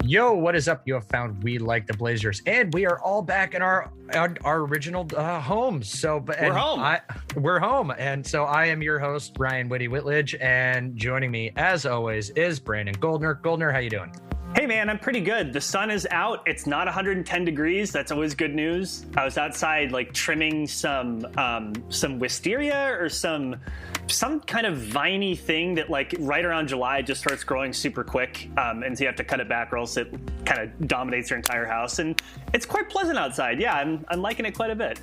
Yo, what is up? You have found We Like the Blazers, and we are all back in our original homes. So, we're home. We're home, and so I am your host, Ryan Whitty Whitledge, and joining me, as always, is Brandon Goldner. Goldner, how you doing? Hey man, I'm pretty good. The sun is out. It's not 110 degrees. That's always good news. I was outside trimming some wisteria or some kind of viney thing that right around July just starts growing super quick. And so you have to cut it back or else it kind of dominates your entire house. And it's quite pleasant outside. Yeah, I'm liking it quite a bit.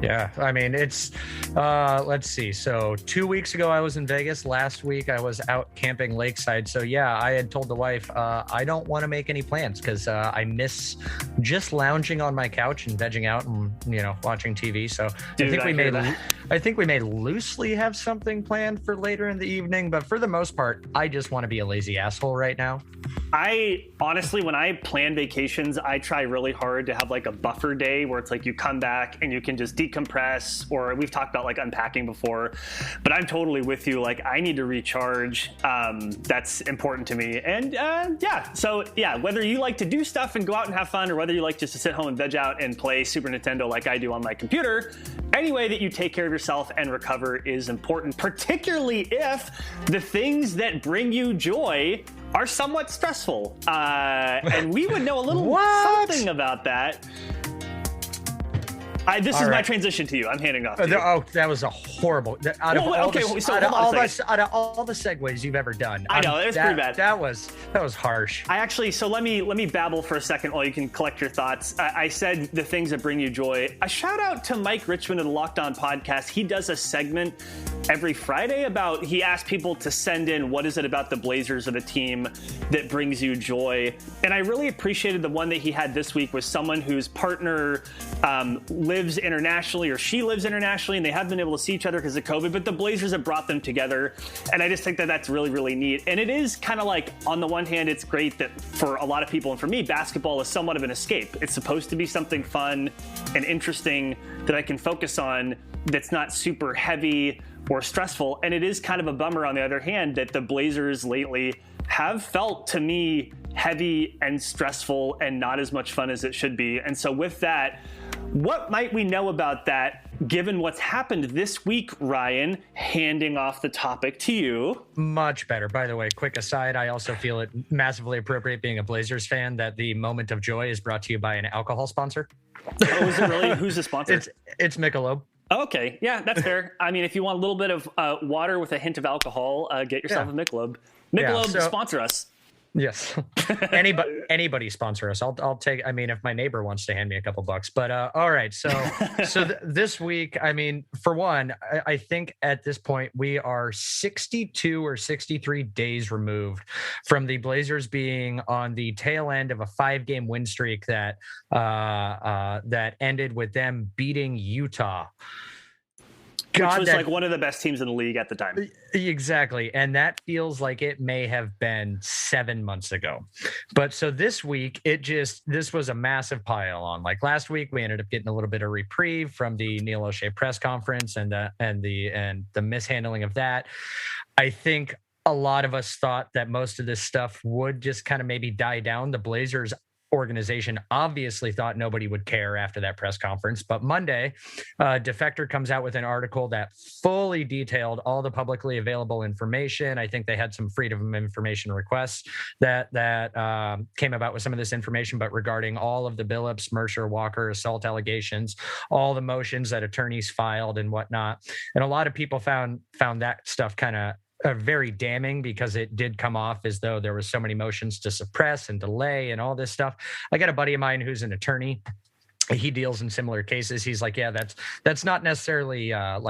Yeah, I mean, it's, let's see. So 2 weeks ago, I was in Vegas. Last week, I was out camping lakeside. So yeah, I had told the wife, I don't want to make any plans because I miss just lounging on my couch and vegging out and, watching TV. So Dude, I think we may loosely have something planned for later in the evening. But for the most part, I just want to be a lazy asshole right now. I honestly, when I plan vacations, I try really hard to have a buffer day where it's you come back and you can just decompress, or we've talked about unpacking before, but I'm totally with you. I need to recharge. That's important to me. And so whether you like to do stuff and go out and have fun, or whether you like just to sit home and veg out and play Super Nintendo like I do on my computer, any way that you take care of yourself and recover is important, particularly if the things that bring you joy are somewhat stressful. And we would know a little something about that. This is my transition to you. I'm handing off to you. Oh, that was a horrible. Out of all the segues you've ever done, I know it was pretty bad. That was harsh. So let me babble for a second while you can collect your thoughts. I said the things that bring you joy. A shout out to Mike Richmond of the Locked On Podcast. He does a segment every Friday he asks people to send in what is it about the Blazers or the team that brings you joy. And I really appreciated the one that he had this week with someone whose partner lives internationally, or she lives internationally, and they haven't been able to see each other because of COVID, but the Blazers have brought them together. And I just think that that's really, really neat. And it is kind of on the one hand, it's great that for a lot of people, and for me, basketball is somewhat of an escape. It's supposed to be something fun and interesting that I can focus on that's not super heavy or stressful. And it is kind of a bummer, on the other hand, that the Blazers lately have felt, to me, heavy and stressful and not as much fun as it should be. And so with that, what might we know about that, given what's happened this week, Ryan? Handing off the topic to you. Much better. By the way, quick aside, I also feel it massively appropriate, being a Blazers fan, that the moment of joy is brought to you by an alcohol sponsor. Oh, is it really? Who's the sponsor? It's Michelob. Okay, yeah, that's fair. I mean, if you want a little bit of water with a hint of alcohol, get yourself a Michelob. Michelob, sponsor us. Yes. Anybody sponsor us. I'll take, if my neighbor wants to hand me a couple bucks, but all right. So this week, for one, I think at this point we are 62 or 63 days removed from the Blazers being on the tail end of a 5-game win streak that ended with them beating Utah. Which was one of the best teams in the league at the time. Exactly. And that feels like it may have been 7 months ago. But so this week, this was a massive pile on. Last week, we ended up getting a little bit of reprieve from the Neil Olshey press conference and the mishandling of that. I think a lot of us thought that most of this stuff would just kind of maybe die down. The Blazers organization obviously thought nobody would care after that press conference, but Monday, Defector comes out with an article that fully detailed all the publicly available information. I think they had some freedom of information requests that came about with some of this information, but regarding all of the Billups, Mercer, Walker assault allegations, all the motions that attorneys filed and whatnot. And a lot of people found that stuff kind of very damning, because it did come off as though there was so many motions to suppress and delay and all this stuff. I got a buddy of mine who's an attorney. He deals in similar cases. He's like, yeah, that's not necessarily a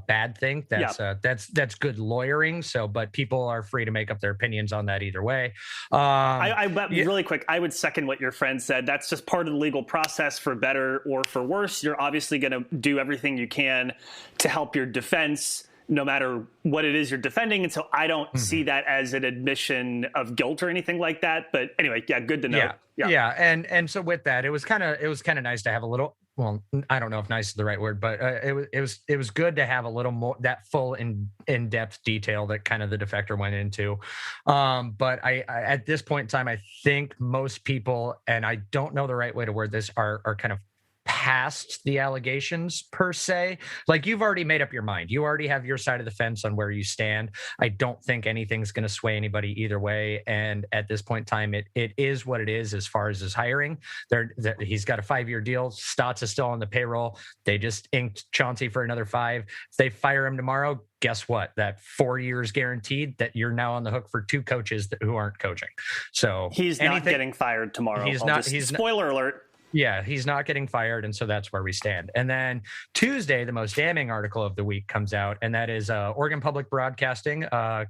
bad thing. That's good lawyering. So, but people are free to make up their opinions on that either way. Really quick, I would second what your friend said. That's just part of the legal process, for better or for worse. You're obviously going to do everything you can to help your defense, no matter what it is you're defending. And so I don't see that as an admission of guilt or anything like that. But anyway, yeah, good to know. Yeah. And so with that, it was kind of nice to have a little well, I don't know if nice is the right word, but it was good to have a little more that full in-depth detail that kind of the defector went into. But I at this point in time, I think most people, and I don't know the right way to word this, are kind of past the allegations per se. Like, you've already made up your mind. You already have your side of the fence on where you stand. I don't think anything's going to sway anybody either way. And at this point in time, it is what it is as far as his hiring. He's got a 5-year deal. Stotts is still on the payroll. They just inked Chauncey for another 5. If they fire him tomorrow, guess what? That 4 years guaranteed that you're now on the hook for 2 coaches who aren't coaching. So he's not getting fired tomorrow. Spoiler alert. Yeah, he's not getting fired, and so that's where we stand. And then Tuesday, the most damning article of the week comes out, and that is Oregon Public Broadcasting. I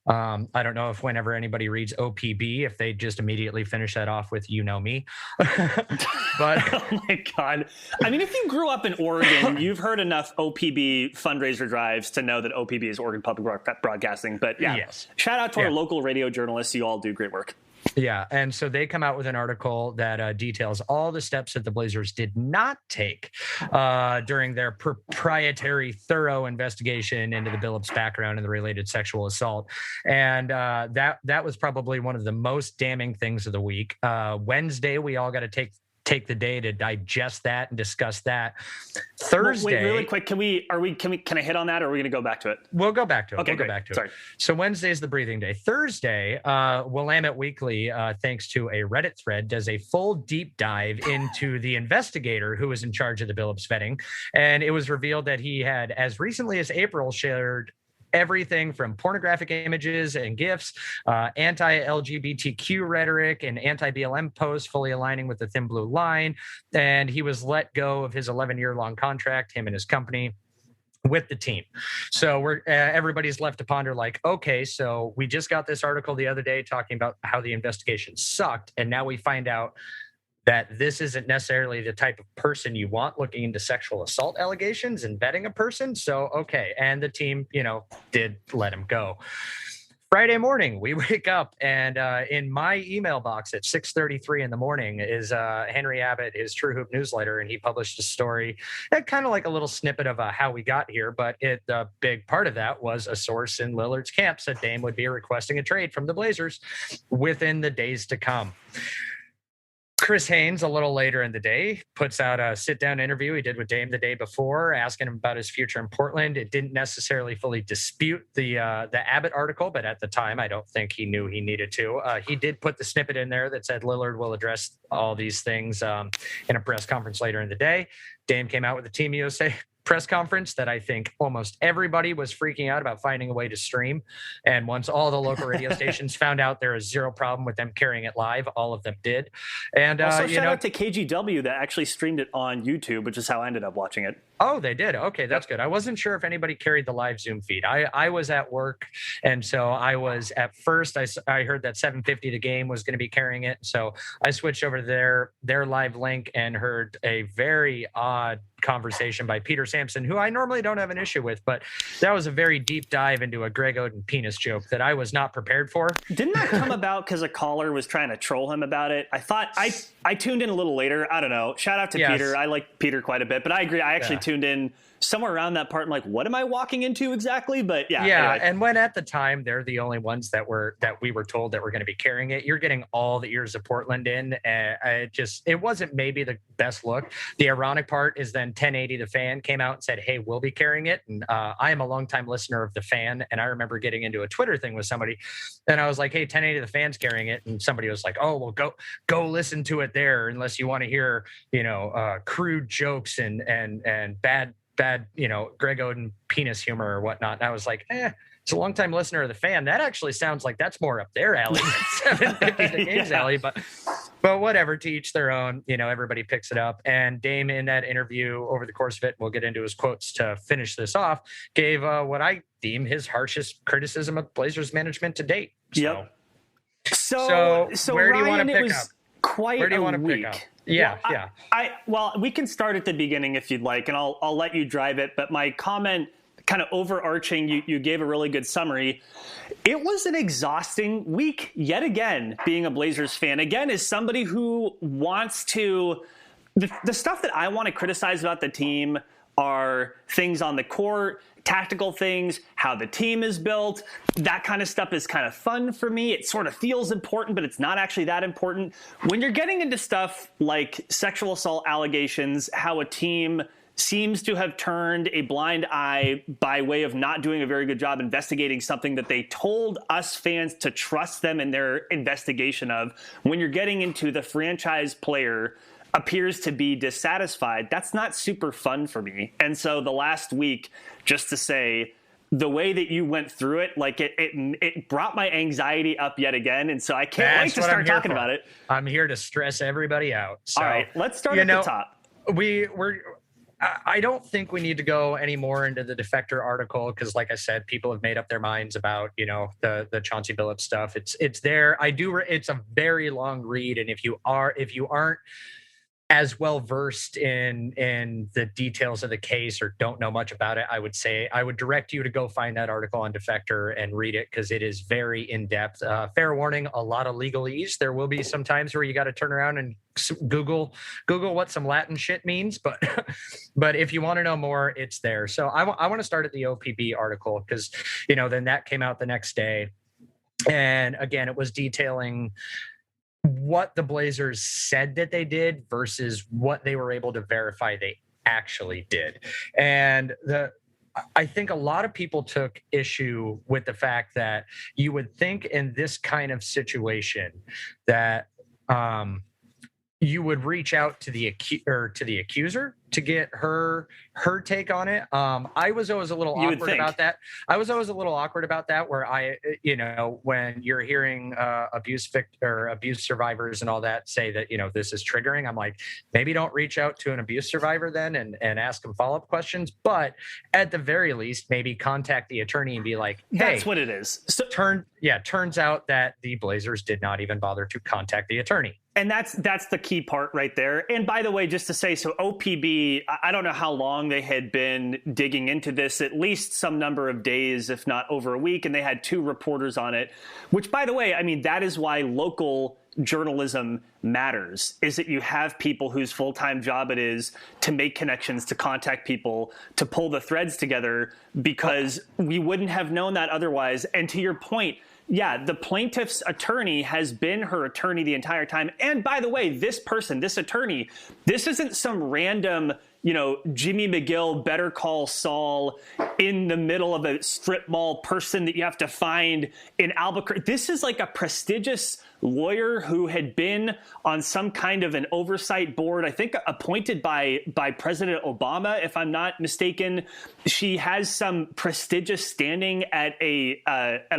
don't know if whenever anybody reads OPB, if they just immediately finish that off with "you know me," but oh my god! I mean, if you grew up in Oregon, you've heard enough OPB fundraiser drives to know that OPB is Oregon Public Broadcasting. But yeah, yes. Shout out to our local radio journalists. You all do great work. Yeah, and so they come out with an article that details all the steps that the Blazers did not take during their proprietary, thorough investigation into the Billups background and the related sexual assault. And that was probably one of the most damning things of the week. Wednesday, we all got to take the day to digest that and discuss that. Thursday. Wait, really quick. Can I hit on that, or are we going to go back to it? We'll go back to it. Okay, we'll go back to Sorry. it. So Wednesday is the breathing day. Thursday, Willamette Weekly, thanks to a Reddit thread, does a full deep dive into the investigator who was in charge of the Billups vetting. And it was revealed that he had, as recently as April, shared everything from pornographic images and GIFs, anti-LGBTQ rhetoric, and anti-BLM posts, fully aligning with the Thin Blue Line. And he was let go of his 11-year-long contract, him and his company, with the team. So everybody's left to ponder, like, okay, so we just got this article the other day talking about how the investigation sucked, and now we find out that this isn't necessarily the type of person you want looking into sexual assault allegations and vetting a person. So, okay. And the team, did let him go. Friday morning, we wake up, and in my email box at 6:33 in the morning is Henry Abbott, his True Hoop newsletter, and he published a story, kind of like a little snippet of how we got here, but the big part of that was a source in Lillard's camp said Dame would be requesting a trade from the Blazers within the days to come. Chris Haynes, a little later in the day, puts out a sit-down interview he did with Dame the day before, asking him about his future in Portland. It didn't necessarily fully dispute the Abbott article, but at the time, I don't think he knew he needed to. He did put the snippet in there that said Lillard will address all these things in a press conference later in the day. Dame came out with the Team USA press conference that I think almost everybody was freaking out about finding a way to stream. And once all the local radio stations found out there is zero problem with them carrying it live, all of them did. And also shout out to KGW that actually streamed it on YouTube, which is how I ended up watching it. Oh, they did. Okay, that's good. I wasn't sure if anybody carried the live Zoom feed. I was at work, and so I was at first. I heard that 750 The Game was going to be carrying it, so I switched over to their live link and heard a very odd conversation by Peter Sampson, who I normally don't have an issue with, but that was a very deep dive into a Greg Oden penis joke that I was not prepared for. Didn't that come about because a caller was trying to troll him about it? I thought I tuned in a little later. I don't know. Shout out to Peter. I like Peter quite a bit, but I agree. I actually tuned in somewhere around that part and like, what am I walking into exactly? But yeah. Anyway. And when at the time they're the only ones that we were told that were going to be carrying it, you're getting all the ears of Portland in. It wasn't maybe the best look. The ironic part is then 1080 The Fan came out and said, hey, we'll be carrying it. And I am a longtime listener of The Fan. And I remember getting into a Twitter thing with somebody and I was like, hey, 1080 The Fan's carrying it. And somebody was like, oh, well, go listen to it there unless you want to hear, crude jokes and bad, Greg Oden penis humor or whatnot. And I was like, it's a longtime listener of The Fan. That actually sounds like that's more up their alley than 750 The Game's alley. But whatever, to each their own. Everybody picks it up. And Dame, in that interview over the course of it, we'll get into his quotes to finish this off, gave what I deem his harshest criticism of Blazers management to date. Yep. So where Ryan, do you want to pick up? Where do you want to pick up? Yeah. Well, we can start at the beginning if you'd like, and I'll let you drive it. But my comment, kind of overarching, you gave a really good summary. It was an exhausting week yet again, being a Blazers fan. Again, as somebody who wants to the stuff that I want to criticize about the team are things on the court, tactical things, how the team is built. That kind of stuff is kind of fun for me. It sort of feels important, but it's not actually that important. When you're getting into stuff like sexual assault allegations, how a team seems to have turned a blind eye by way of not doing a very good job investigating something that they told us fans to trust them in their investigation of, when you're getting into the franchise player appears to be dissatisfied, that's not super fun for me. And so the last week, just to say, the way that you went through it, like it brought my anxiety up yet again. And so I can't wait to start talking about it. I'm here to stress everybody out. So, all right, let's start at the top. I don't think we need to go any more into the defector article because, like I said, people have made up their minds about, the Chauncey Billups stuff. It's there. It's a very long read, and if you aren't as well versed in the details of the case or don't know much about it, I would direct you to go find that article on Defector and read it because it is very in depth. Fair warning, a lot of legalese. There will be some times where you got to turn around and Google what some Latin shit means, but if you want to know more, it's there. So I want to start at the OPB article because then that came out the next day, and again it was detailing what the Blazers said that they did versus what they were able to verify they actually did. And I think a lot of people took issue with the fact that you would think in this kind of situation that you would reach out to the accuser to get her take on it. I was always a little awkward about that. Where when you're hearing abuse survivors and all that say that, this is triggering, I'm like, maybe don't reach out to an abuse survivor then and ask them follow-up questions. But at the very least, maybe contact the attorney and be like, hey, that's what it is. So, turns out that the Blazers did not even bother to contact the attorney. And that's the key part right there. And by the way, just to say, so OPB, I don't know how long they had been digging into this, at least some number of days, if not over a week. And they had 2 reporters on it, which, by the way, I mean, that is why local journalism matters, is that you have people whose full-time job it is to make connections, to contact people, to pull the threads together, because we wouldn't have known that otherwise. And to your point, yeah, the plaintiff's attorney has been her attorney the entire time. And by the way, this attorney, this isn't some random, Jimmy McGill, Better Call Saul, in the middle of a strip mall person that you have to find in Albuquerque. This is like a prestigious lawyer who had been on some kind of an oversight board, I think appointed by President Obama, if I'm not mistaken. She has some prestigious standing at a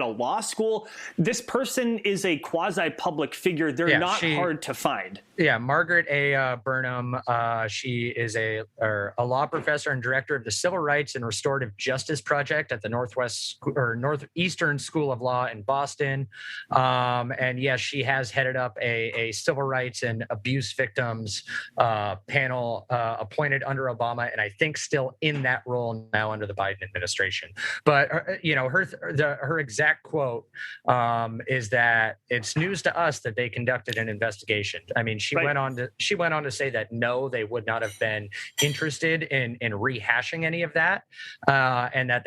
law school. This person is a quasi-public figure. They're not hard to find. Yeah, Margaret A. Burnham. She is a law professor and director of the Civil Rights and Restorative Justice Project at the Northeastern School of Law in Boston. And yes, she has headed up a civil rights and abuse victims panel appointed under Obama, and I think still in that role now under the Biden administration. But her exact quote is that it's news to us that they conducted an investigation. I mean, she went on to say that no, they would not have been interested in rehashing any of that, and that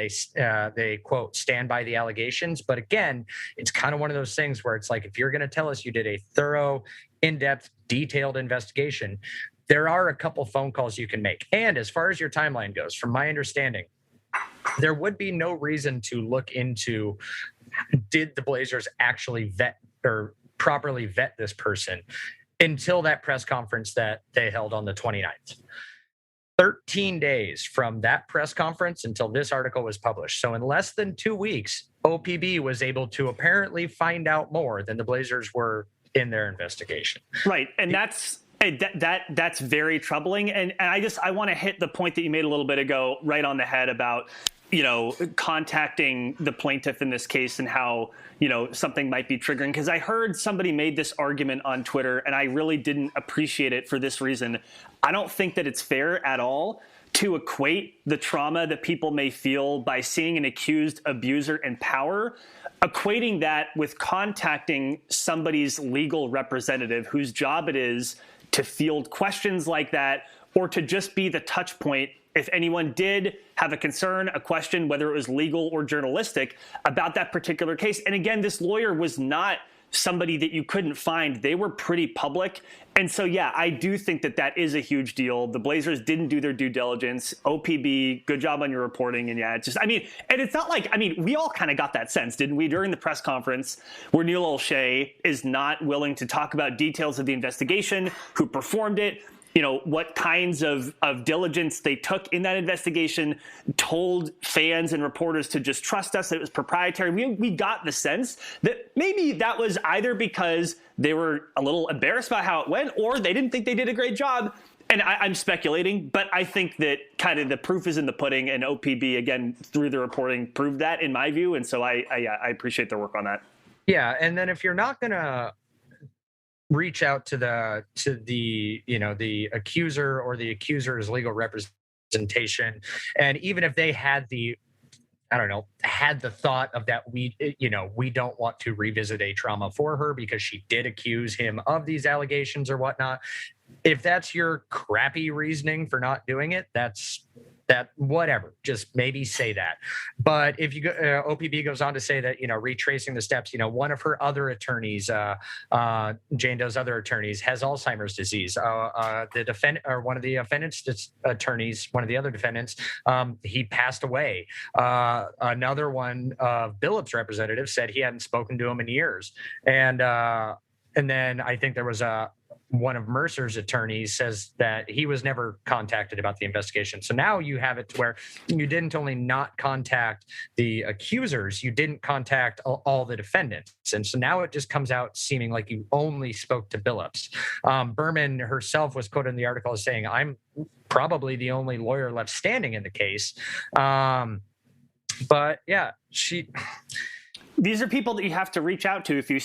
they quote stand by the allegations. But again, it's kind of one of those things where it's like, if you're going to tell us you did a thorough, in-depth, detailed investigation, there are a couple phone calls you can make. And as far as your timeline goes, from my understanding, there would be no reason to look into, did the Blazers actually vet or properly vet this person until that press conference that they held on the 29th. 13 days from that press conference until this article was published. So in less than 2 weeks, OPB was able to apparently find out more than the Blazers were in their investigation. Right. And that's very troubling. And I want to hit the point that you made a little bit ago right on the head about, contacting the plaintiff in this case and how, something might be triggering. Because I heard somebody made this argument on Twitter, and I really didn't appreciate it for this reason. I don't think that it's fair at all to equate the trauma that people may feel by seeing an accused abuser in power, equating that with contacting somebody's legal representative whose job it is to field questions like that, or to just be the touch point if anyone did have a concern, a question, whether it was legal or journalistic, about that particular case. And again, this lawyer was not somebody that you couldn't find. They were pretty public. And so, yeah, I do think that that is a huge deal. The Blazers didn't do their due diligence. OPB, good job on your reporting. And yeah, it's just, I mean, and it's not like, I mean, we all kind of got that sense, didn't we, during the press conference where Neil Olshey is not willing to talk about details of the investigation, who performed it, you know, what kinds of diligence they took in that investigation, told fans and reporters to just trust us, that it was proprietary. We got the sense that maybe that was either because they were a little embarrassed about how it went, or they didn't think they did a great job. And I'm speculating, but I think that kind of the proof is in the pudding, and OPB, again, through the reporting, proved that in my view. And so I appreciate their work on that. Yeah, and then if you're not going to reach out to the you know, the accuser or the accuser's legal representation, and even if they had the thought of that, we don't want to revisit a trauma for her because she did accuse him of these allegations or whatnot, if that's your crappy reasoning for not doing it, that whatever, just maybe say that. But if you go, OPB goes on to say that, you know, retracing the steps, you know, one of her other attorneys, Jane Doe's other attorneys, has Alzheimer's disease. One of the defendant's attorneys, one of the other defendants, he passed away. Another one of Billups' representatives said he hadn't spoken to him in years. And then I think there was one of Mercer's attorneys says that he was never contacted about the investigation. So now you have it to where you didn't only not contact the accusers, you didn't contact all the defendants. And so now it just comes out seeming like you only spoke to Billups. Berman herself was quoted in the article as saying, "I'm probably the only lawyer left standing in the case." But yeah, these are people that you have to reach out to. If you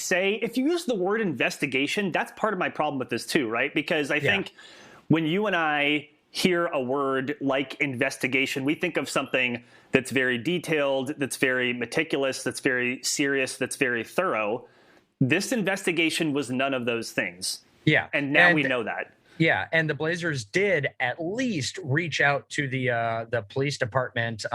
use the word investigation, that's part of my problem with this too, right? Because I think when you and I hear a word like investigation, we think of something that's very detailed, that's very meticulous, that's very serious, that's very thorough. This investigation was none of those things. Yeah. And now we know that. Yeah, and the Blazers did at least reach out to the police department.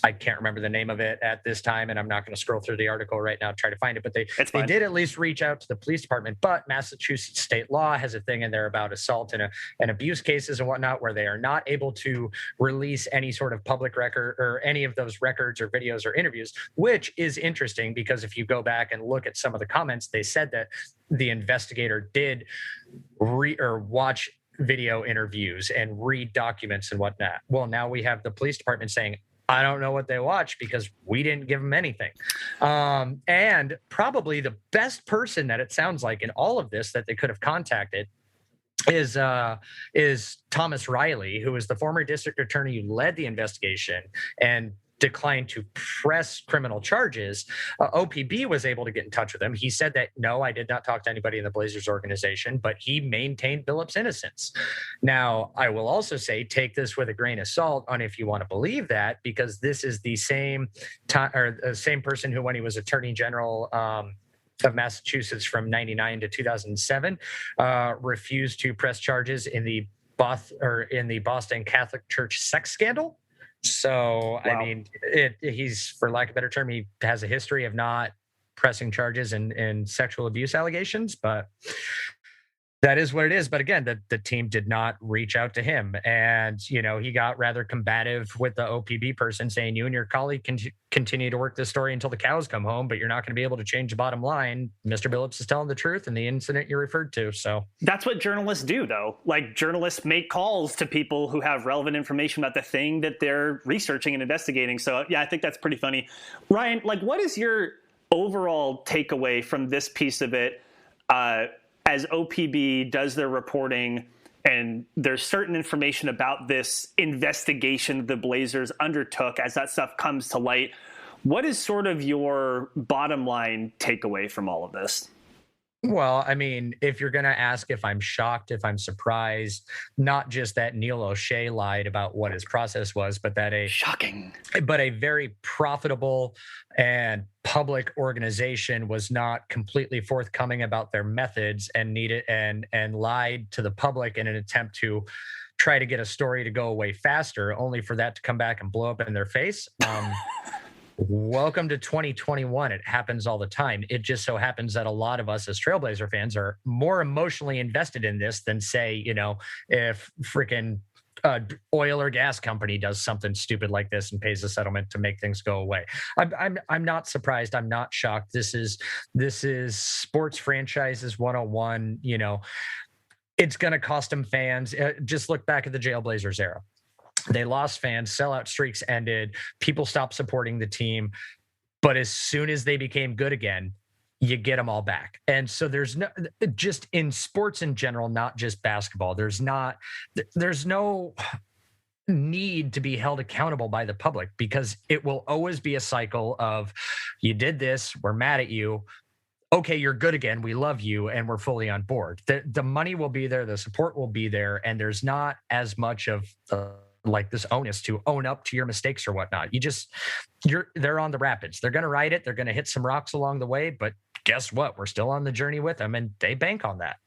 I can't remember the name of it at this time, and I'm not going to scroll through the article right now to try to find it, but they did at least reach out to the police department. But Massachusetts state law has a thing in there about assault and abuse cases and whatnot, where they are not able to release any sort of public record or any of those records or videos or interviews, which is interesting because if you go back and look at some of the comments, they said that the investigator did watch video interviews and read documents and whatnot. Well, now we have the police department saying, I don't know what they watched because we didn't give them anything. And probably the best person that it sounds like in all of this that they could have contacted is Thomas Riley, who is the former district attorney who led the investigation and declined to press criminal charges. OPB was able to get in touch with him. He said that, no, I did not talk to anybody in the Blazers organization, but he maintained Billups' innocence. Now, I will also say, take this with a grain of salt on if you want to believe that, because this is the same same person who, when he was Attorney General of Massachusetts from 99 to 2007, refused to press charges in the Boston Catholic Church sex scandal. So, wow. I mean, he's, for lack of a better term, he has a history of not pressing charges and sexual abuse allegations, but that is what it is. But again, the team did not reach out to him. And, you know, he got rather combative with the OPB person saying, you and your colleague can continue to work this story until the cows come home, but you're not going to be able to change the bottom line. Mr. Billups is telling the truth in the incident you referred to. So that's what journalists do, though. Like, journalists make calls to people who have relevant information about the thing that they're researching and investigating. So yeah, I think that's pretty funny. Ryan, like, what is your overall takeaway from this piece of it? As OPB does their reporting and there's certain information about this investigation the Blazers undertook, as that stuff comes to light, what is sort of your bottom line takeaway from all of this? Well, I mean, if you're going to ask if I'm shocked, if I'm surprised, not just that Neil Olshey lied about what his process was, but that shocking, but a very profitable and public organization was not completely forthcoming about their methods and needed and lied to the public in an attempt to try to get a story to go away faster, only for that to come back and blow up in their face. Welcome to 2021. It happens all the time. It just so happens that a lot of us as Trailblazer fans are more emotionally invested in this than, say, if freaking oil or gas company does something stupid like this and pays a settlement to make things go away. I'm not surprised. I'm not shocked. This is sports franchises 101. It's going to cost them fans. Just look back at the Jailblazers era. They lost fans, sellout streaks ended, people stopped supporting the team. But as soon as they became good again, you get them all back. And so there's no, just in sports in general, not just basketball, there's no need to be held accountable by the public, because it will always be a cycle of, you did this, we're mad at you. Okay, you're good again. We love you, and we're fully on board. The money will be there, the support will be there, and there's not as much of like this onus to own up to your mistakes or whatnot. They're on the rapids. They're going to ride it. They're going to hit some rocks along the way, but guess what? We're still on the journey with them, and they bank on that.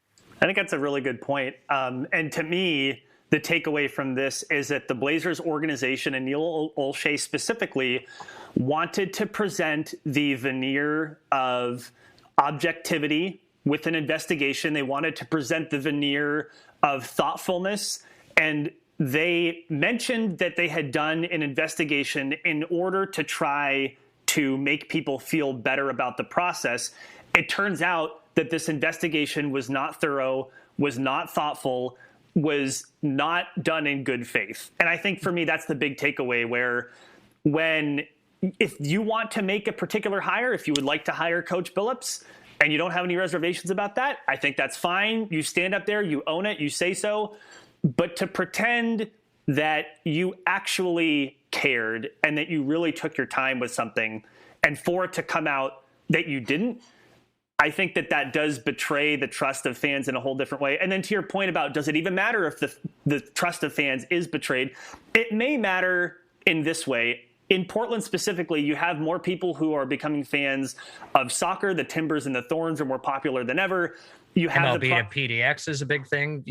I think that's a really good point. And to me, the takeaway from this is that the Blazers organization and Neil Olshey specifically wanted to present the veneer of objectivity with an investigation. They wanted to present the veneer of thoughtfulness, and they mentioned that they had done an investigation in order to try to make people feel better about the process. It turns out that this investigation was not thorough, was not thoughtful, was not done in good faith. And I think for me, that's the big takeaway, where if you want to make a particular hire, if you would like to hire Coach Billups and you don't have any reservations about that, I think that's fine. You stand up there, you own it, you say so. But to pretend that you actually cared and that you really took your time with something, and for it to come out that you didn't, I think that does betray the trust of fans in a whole different way. And then to your point about, does it even matter if the trust of fans is betrayed? It may matter in this way. In Portland specifically, you have more people who are becoming fans of soccer. The Timbers and the Thorns are more popular than ever. You have MLB to PDX is a big thing,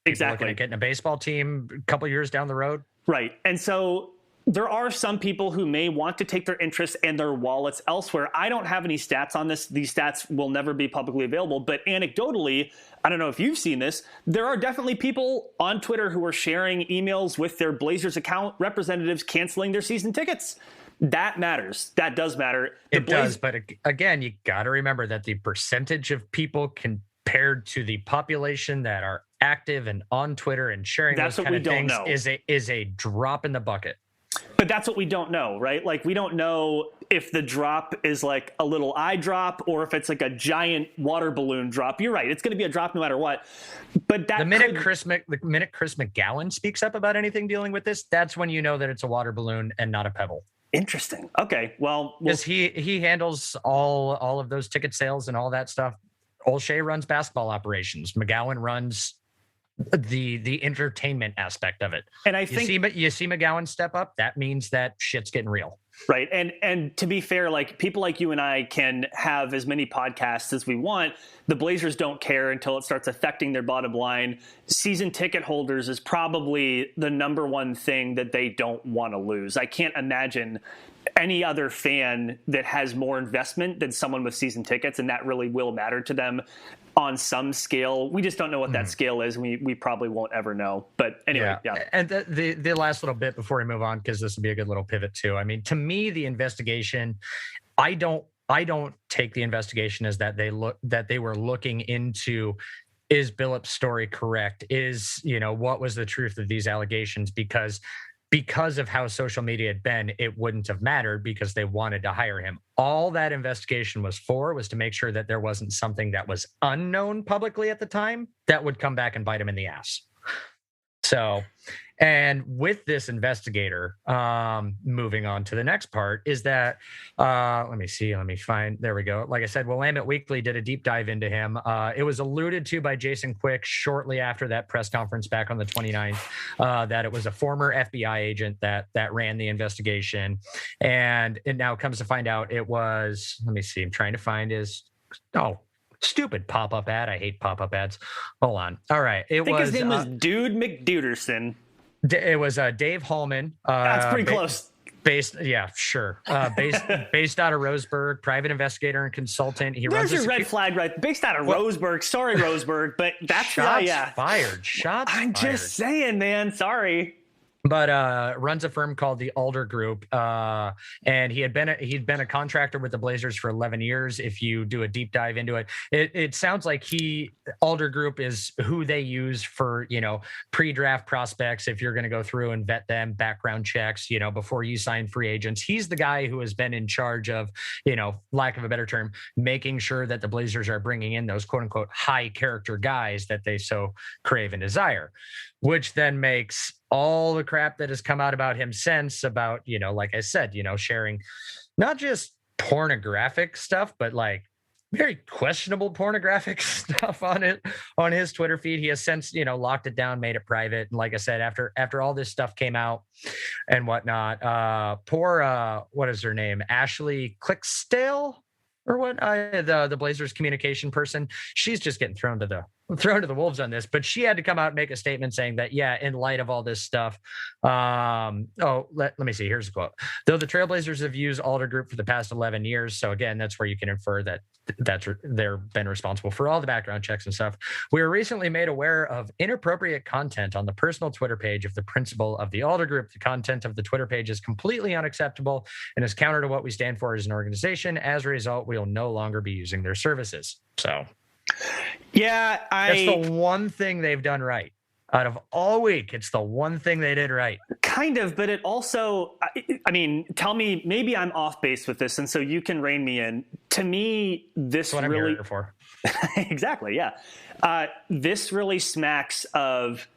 exactly. Looking at getting a baseball team a couple years down the road. Right. And so there are some people who may want to take their interests and their wallets elsewhere. I don't have any stats on this. These stats will never be publicly available. But anecdotally, I don't know if you've seen this, there are definitely people on Twitter who are sharing emails with their Blazers account representatives canceling their season tickets. That matters. That does matter. It does. But again, you got to remember that the percentage of people compared to the population that are active and on Twitter and sharing those kind of things is a drop in the bucket. But that's what we don't know, right? Like, we don't know if the drop is like a little eye drop or if it's like a giant water balloon drop. You're right. It's going to be a drop no matter what. But the minute Chris McGowan speaks up about anything dealing with this, that's when you know that it's a water balloon and not a pebble. Interesting. Okay. Well, because he handles all of those ticket sales and all that stuff. Olshey runs basketball operations. McGowan runs the entertainment aspect of it. And I think you see McGowan step up, that means that shit's getting real. Right. And to be fair, like, people like you and I can have as many podcasts as we want. The Blazers don't care until it starts affecting their bottom line. Season ticket holders is probably the number one thing that they don't want to lose. I can't imagine any other fan that has more investment than someone with season tickets, and that really will matter to them on some scale. We just don't know what that scale is, and we probably won't ever know. But anyway, yeah. And the last little bit before we move on, because this will be a good little pivot too. I mean, to me, the investigation, I don't take the investigation as that they were looking into, is Billups' story correct? What was the truth of these allegations? Because of how social media had been, it wouldn't have mattered because they wanted to hire him. All that investigation was to make sure that there wasn't something that was unknown publicly at the time that would come back and bite him in the ass. So And with this investigator, moving on to the next part is that, let me find, there we go. Like I said, Willamette Weekly did a deep dive into him. It was alluded to by Jason Quick shortly after that press conference back on the 29th, that it was a former FBI agent that ran the investigation. And it now comes to find out it was, I'm trying to find stupid pop-up ad. I hate pop-up ads. Hold on. All right. I think his name was Dude McDuderson. It was Dave Hallman. That's pretty close. Based out of Roseburg, private investigator and consultant. There's your red flag, right? Based out of Roseburg. Sorry, Roseburg, but that's Shots fired. I'm just saying, man. Sorry. But runs a firm called the Alder Group, and he'd been a contractor with the Blazers for 11 years. If you do a deep dive into it, it sounds like Alder Group is who they use for pre-draft prospects. If you're going to go through and vet them, background checks, before you sign free agents, he's the guy who has been in charge of, lack of a better term, making sure that the Blazers are bringing in those quote unquote high character guys that they so crave and desire, which then makes all the crap that has come out about him since about, like I said, sharing not just pornographic stuff, but like very questionable pornographic stuff on his Twitter feed. He has since, locked it down, made it private. And like I said, after all this stuff came out and whatnot, what is her name? Ashley Clickstale or what? The Blazers communication person. She's just getting thrown to the wolves on this, but she had to come out and make a statement saying that, in light of all this stuff, let me see. Here's a quote. Though the Trailblazers have used Alder Group for the past 11 years. So again, that's where you can infer that they've been responsible for all the background checks and stuff. We were recently made aware of inappropriate content on the personal Twitter page of the principal of the Alder Group. The content of the Twitter page is completely unacceptable and is counter to what we stand for as an organization. As a result, we will no longer be using their services. So yeah, that's the one thing they've done right. Out of all week, it's the one thing they did right. Kind of, but it also, tell me, maybe I'm off base with this, and so you can rein me in. To me, this that's what really... I'm here for. Exactly, yeah. This really smacks of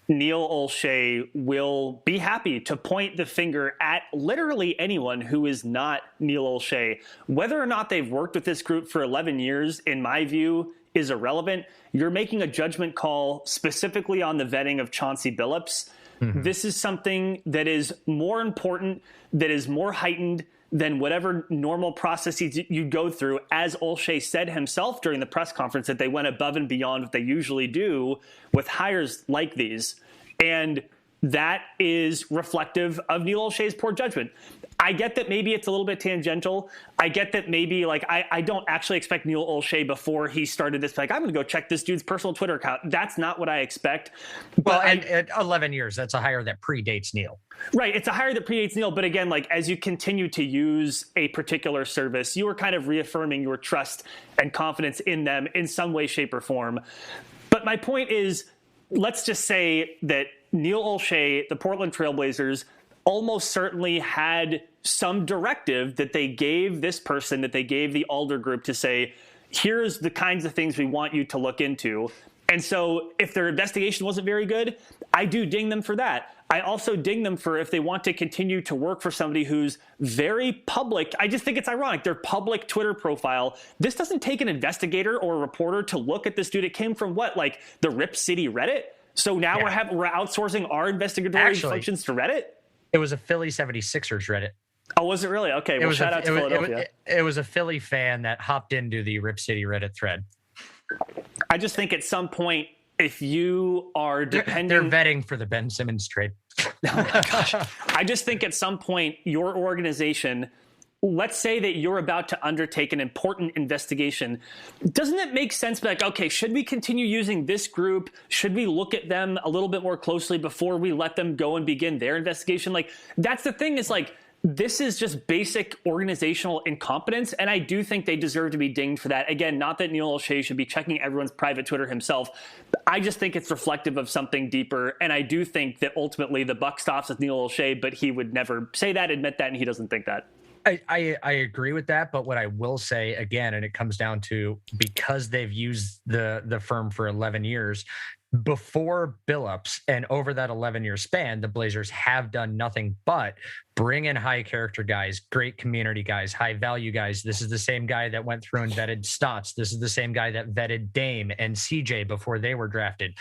Neil Olshey will be happy to point the finger at literally anyone who is not Neil Olshey. Whether or not they've worked with this group for 11 years, in my view, is irrelevant. You're making a judgment call specifically on the vetting of Chauncey Billups. Mm-hmm. This is something that is more important, that is more heightened than whatever normal processes you go through. As Olshey said himself during the press conference, that they went above and beyond what they usually do with hires like these. And that is reflective of Neil Olshey's poor judgment. I get that maybe it's a little bit tangential. I get that maybe I don't actually expect Neil Olshey before he started this, I'm going to go check this dude's personal Twitter account. That's not what I expect. Well, and at 11 years, that's a hire that predates Neil. Right. It's a hire that predates Neil. But again, as you continue to use a particular service, you are kind of reaffirming your trust and confidence in them in some way, shape, or form. But my point is, let's just say that Neil Olshey, the Portland Trailblazers, almost certainly had some directive that they gave this person, that they gave the Alder Group to say, here's the kinds of things we want you to look into. And so if their investigation wasn't very good, I do ding them for that. I also ding them for if they want to continue to work for somebody who's very public. I just think it's ironic. Their public Twitter profile, this doesn't take an investigator or a reporter to look at this dude. It came from what, the Rip City Reddit? So now we're outsourcing our investigatory functions to Reddit? It was a Philly 76ers Reddit. Oh, was it really? Okay, well, shout out to Philadelphia. It was a Philly fan that hopped into the Rip City Reddit thread. I just think at some point, if you are depending... They're vetting for the Ben Simmons trade. Oh my gosh. I just think at some point, your organization, let's say that you're about to undertake an important investigation. Doesn't it make sense to be okay, should we continue using this group? Should we look at them a little bit more closely before we let them go and begin their investigation? That's the thing is this is just basic organizational incompetence, and I do think they deserve to be dinged for that. Again, not that Neil Olshey should be checking everyone's private Twitter himself. I just think it's reflective of something deeper, and I do think that ultimately the buck stops with Neil Olshey, but he would never say that, admit that, and he doesn't think that. I agree with that, but what I will say again, and it comes down to because they've used the firm for 11 years, before Billups and over that 11-year span, the Blazers have done nothing but bring in high character guys, great community guys, high value guys. This is the same guy that went through and vetted Stotts. This is the same guy that vetted Dame and CJ before they were drafted.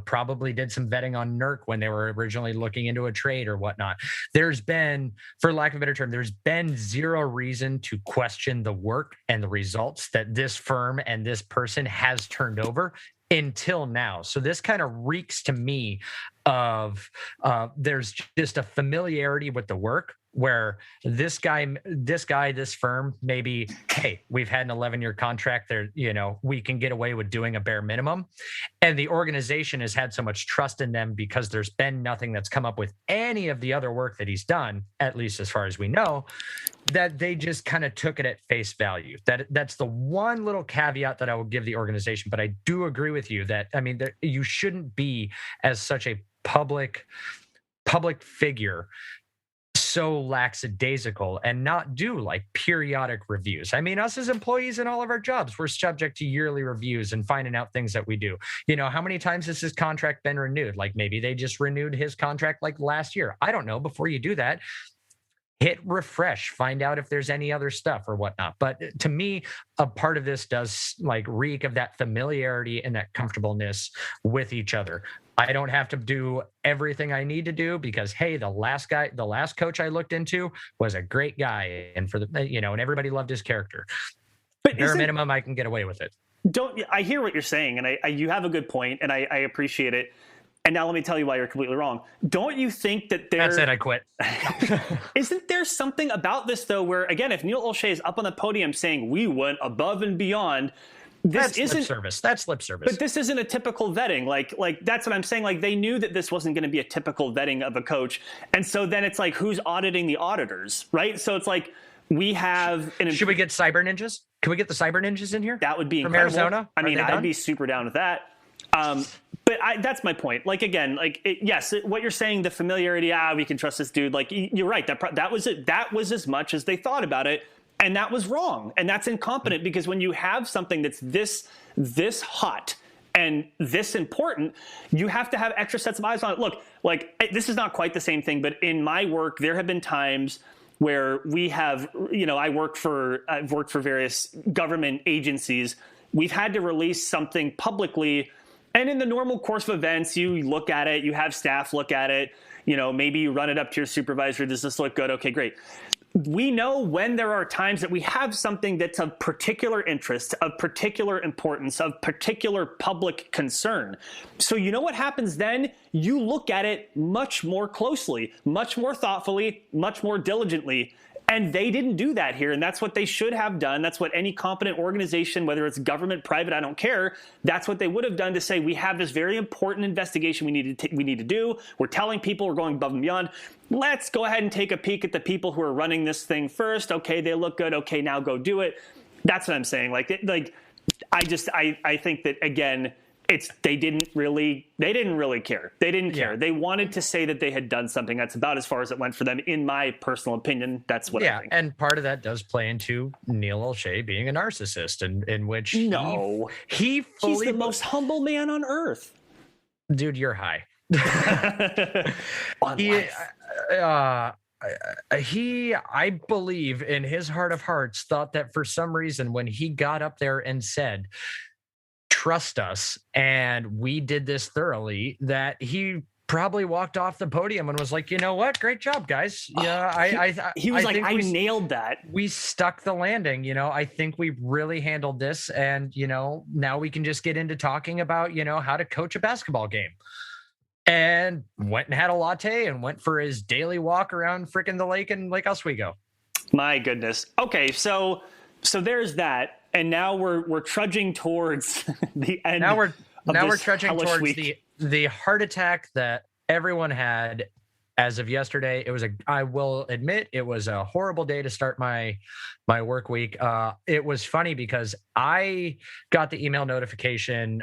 Probably did some vetting on Nurk when they were originally looking into a trade or whatnot. There's been, for lack of a better term, there's been zero reason to question the work and the results that this firm and this person has turned over until now. So this kind of reeks to me of there's just a familiarity with the work where this firm, maybe, hey, we've had an 11-year contract there, we can get away with doing a bare minimum. And the organization has had so much trust in them because there's been nothing that's come up with any of the other work that he's done, at least as far as we know, that they just kind of took it at face value. That's the one little caveat that I will give the organization. But I do agree with you that, you shouldn't be, as such a public figure, so lackadaisical and not do like periodic reviews. Us as employees in all of our jobs, we're subject to yearly reviews and finding out things that we do. How many times has his contract been renewed? Like maybe they just renewed his contract like last year. I don't know. Before you do that, hit refresh, find out if there's any other stuff or whatnot. But to me, a part of this does like reek of that familiarity and that comfortableness with each other. I don't have to do everything I need to do because, hey, the last coach I looked into was a great guy. And and everybody loved his character. But bare minimum, I can get away with it. I hear what you're saying, and you have a good point, and I appreciate it. And now let me tell you why you're completely wrong. Don't you think that That's it, I quit. Isn't there something about this, though, where, again, if Neil Olshey is up on the podium saying we went above and beyond, that's lip service. That's lip service. But this isn't a typical vetting. Like that's what I'm saying. Like they knew that this wasn't going to be a typical vetting of a coach. And so then it's like, who's auditing the auditors, right? So it's like we have... Should we get cyber ninjas? Can we get the cyber ninjas in here? That would be from incredible. Arizona? I'd be super down with that. But that's my point. Like, again, yes, what you're saying, the familiarity, we can trust this dude. Like, you're right. That was it. That was as much as they thought about it. And that was wrong. And that's incompetent because when you have something that's this hot and this important, you have to have extra sets of eyes on it. Look, like this is not quite the same thing, but in my work, there have been times where we have, I've worked for various government agencies. We've had to release something publicly. And in the normal course of events, you look at it, you have staff look at it, maybe you run it up to your supervisor. Does this look good? Okay, great. We know when there are times that we have something that's of particular interest, of particular importance, of particular public concern. So you know what happens then? You look at it much more closely, much more thoughtfully, much more diligently. And they didn't do that here. And that's what they should have done. That's what any competent organization, whether it's government, private, I don't care. That's what they would have done to say, we have this very important investigation we need to do. We're telling people we're going above and beyond. Let's go ahead and take a peek at the people who are running this thing first. Okay, they look good. Okay, now go do it. That's what I'm saying. I think that, again, they didn't really care. They didn't care. They wanted to say that they had done something. That's about as far as it went for them, in my personal opinion. That's what I think. And part of that does play into Neil Olshey being a narcissist, in which he's the most humble man on earth. Dude, you're high. He, I believe, in his heart of hearts, thought that for some reason when he got up there and said, trust us, and we did this thoroughly, that he probably walked off the podium and was like, you know what, great job, guys. Yeah, he was like, I nailed that. We stuck the landing. I think we really handled this, and now we can just get into talking about how to coach a basketball game. And went and had a latte and went for his daily walk around freaking the lake in Lake Oswego. My goodness. Okay, so there's that. And now we're trudging towards the end. Now we're trudging towards the heart attack that everyone had as of yesterday. I will admit, it was a horrible day to start my work week. It was funny because I got the email notification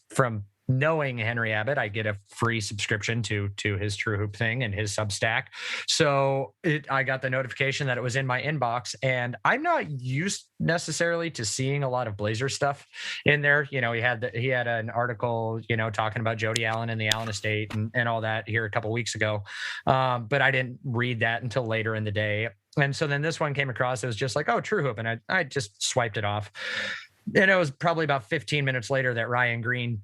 from knowing Henry Abbott, I get a free subscription to his True Hoop thing and his Substack. So I got the notification that it was in my inbox, and I'm not used necessarily to seeing a lot of Blazer stuff in there. He had an article, talking about Jody Allen and the Allen estate and all that here a couple weeks ago. But I didn't read that until later in the day. And so then this one came across. It was just like, oh, True Hoop. And I just swiped it off. And it was probably about 15 minutes later that Ryan Green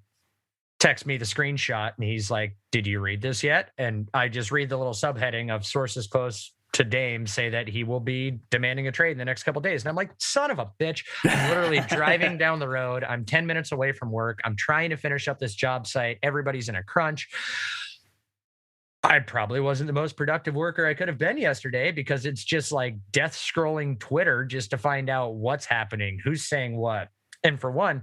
texted me the screenshot, and he's like, did you read this yet? And I just read the little subheading of sources close to Dame say that he will be demanding a trade in the next couple of days. And I'm like, son of a bitch. I'm literally driving down the road. I'm 10 minutes away from work. I'm trying to finish up this job site. Everybody's in a crunch. I probably wasn't the most productive worker I could have been yesterday, because it's just like death scrolling Twitter just to find out what's happening, who's saying what. And for one,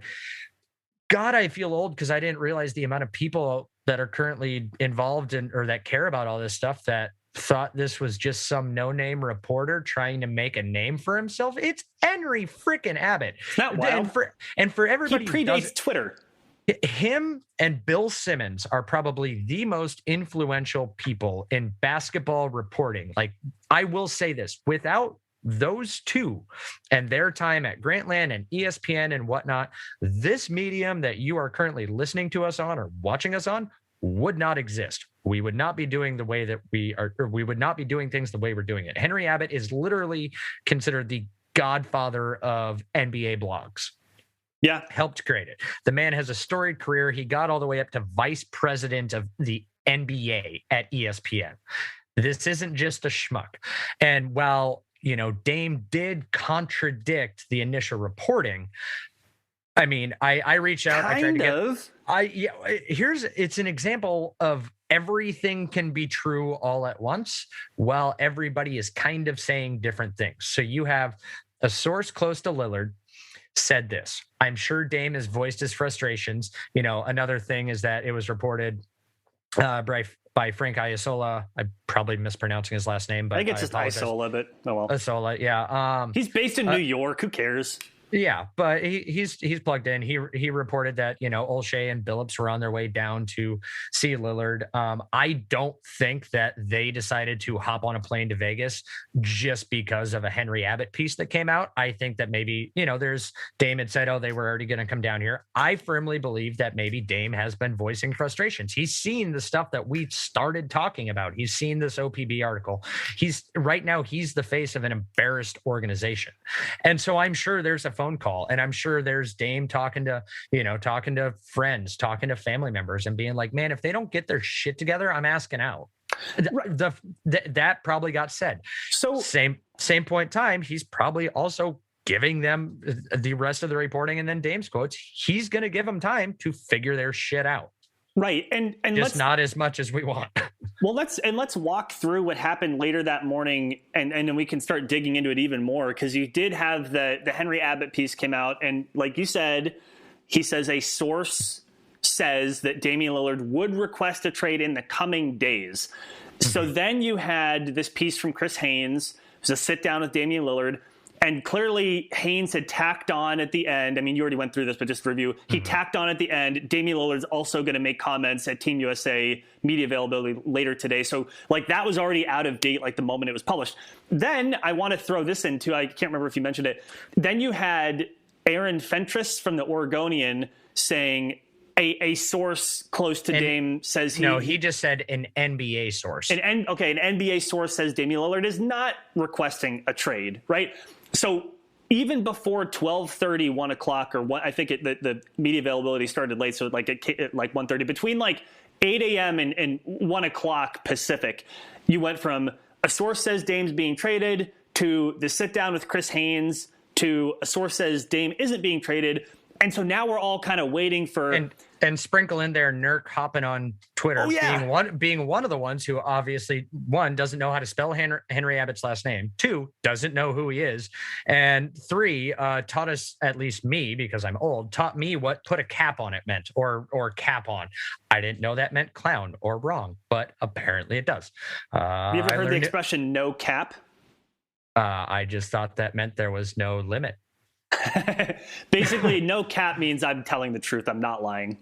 God, I feel old because I didn't realize the amount of people that are currently involved in, or that care about all this stuff, that thought this was just some no-name reporter trying to make a name for himself. It's Henry freaking Abbott. Not wild. And for everybody, he predates Twitter. Him and Bill Simmons are probably the most influential people in basketball reporting. Like, I will say this, without those two and their time at Grantland and ESPN and whatnot, this medium that you are currently listening to us on or watching us on would not exist. We would not be doing the way that we are, or we would not be doing things the way we're doing it. Henry Abbott is literally considered the godfather of NBA blogs. Yeah. Helped create it. The man has a storied career. He got all the way up to vice president of the NBA at ESPN. This isn't just a schmuck. And while, Dame did contradict the initial reporting, I mean, I reached out. It's an example of everything can be true all at once, while everybody is kind of saying different things. So you have a source close to Lillard said this. I'm sure Dame has voiced his frustrations. Another thing is that it was reported by Frank Iasola. I'm probably mispronouncing his last name, but I think it's just Isola, but oh well. Isola, yeah. He's based in New York. Who cares? Yeah, but he's plugged in. He reported that Olshey and Billups were on their way down to see Lillard. I don't think that they decided to hop on a plane to Vegas just because of a Henry Abbott piece that came out. I think that maybe there's Dame had said, oh, they were already going to come down here. I firmly believe that maybe Dame has been voicing frustrations. He's seen the stuff that we started talking about. He's seen this OPB article. He's the face of an embarrassed organization, and so I'm sure there's a phone call, and I'm sure there's Dame talking to friends, talking to family members, and being like, man, if they don't get their shit together, I'm asking out. That probably got said. So same point in time, he's probably also giving them the rest of the reporting, and then Dame's quotes, he's going to give them time to figure their shit out. Right. And just not as much as we want. Well, let's walk through what happened later that morning, and then we can start digging into it even more, because you did have the Henry Abbott piece came out, and like you said, he says a source says that Damian Lillard would request a trade in the coming days. Mm-hmm. So then you had this piece from Chris Haynes. It was a sit down with Damian Lillard. And clearly, Haynes had tacked on at the end. I mean, you already went through this, but just to review. He tacked on at the end. Damian Lillard's also going to make comments at Team USA media availability later today. So, that was already out of date, the moment it was published. Then I want to throw this in, too. I can't remember if you mentioned it. Then you had Aaron Fentress from the Oregonian saying a source close to Dame says he... No, he just said an NBA source. An NBA source says Damian Lillard is not requesting a trade, right? So even before 12:30, 1 o'clock, or what, I think the media availability started late, so at 1:30, between 8 a.m. and 1 o'clock Pacific, you went from a source says Dame's being traded to the sit down with Chris Haynes to a source says Dame isn't being traded. And so now we're all kind of waiting for... And sprinkle in there Nurk hopping on Twitter, being one of the ones who obviously, one, doesn't know how to spell Henry Abbott's last name, two, doesn't know who he is, and three, taught us, at least me, because I'm old, taught me what put a cap on it meant, or cap on. I didn't know that meant clown or wrong, but apparently it does. Have you ever heard the expression no cap? I just thought that meant there was no limit. Basically, no cap means I'm telling the truth. I'm not lying.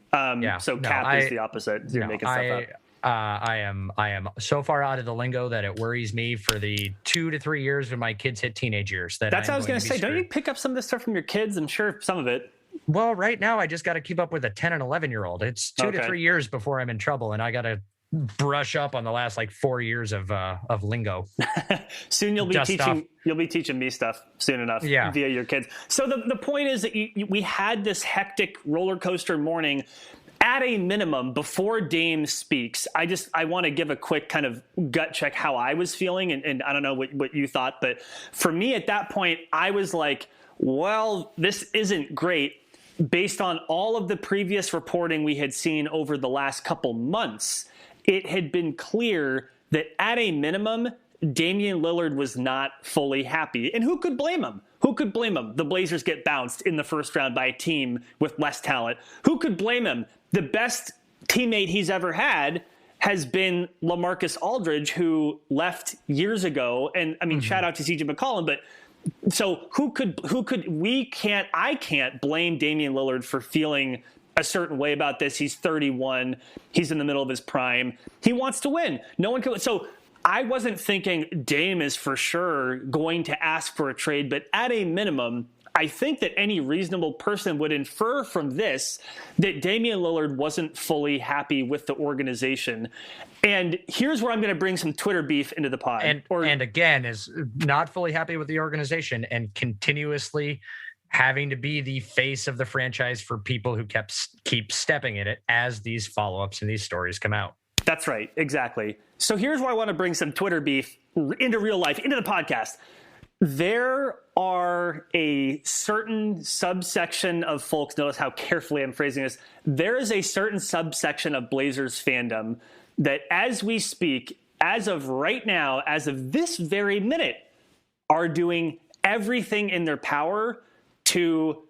So cap is the opposite. You're making stuff up. I am so far out of the lingo that it worries me for the 2 to 3 years when my kids hit teenage years. That's what I was going to say. Don't you pick up some of this stuff from your kids? I'm sure some of it. Well, right now I just got to keep up with a 10 and 11-year-old. It's 2 to 3 years before I'm in trouble, and I got to brush up on the last 4 years of lingo. Soon you'll be teaching me stuff soon enough via your kids. So the point is that we had this hectic roller coaster morning. At a minimum, before Dame speaks, I want to give a quick kind of gut check how I was feeling, and I don't know what you thought, but for me at that point, I was like, well, this isn't great based on all of the previous reporting we had seen over the last couple months. It had been clear that at a minimum, Damian Lillard was not fully happy. And who could blame him? Who could blame him? The Blazers get bounced in the first round by a team with less talent. Who could blame him? The best teammate he's ever had has been LaMarcus Aldridge, who left years ago. And I mean, shout out to CJ McCollum, but so I can't blame Damian Lillard for feeling a certain way about this. He's 31. He's in the middle of his prime. He wants to win. No one can. So I wasn't thinking Dame is for sure going to ask for a trade, but at a minimum, I think that any reasonable person would infer from this that Damian Lillard wasn't fully happy with the organization. And here's where I'm going to bring some Twitter beef into the pod. And again, is not fully happy with the organization and continuously having to be the face of the franchise for people who keep stepping in it as these follow-ups and these stories come out. That's right. Exactly. So here's where I want to bring some Twitter beef into real life, into the podcast. There are a certain subsection of folks, notice how carefully I'm phrasing this. There is a certain subsection of Blazers fandom that as we speak, as of right now, as of this very minute, are doing everything in their power to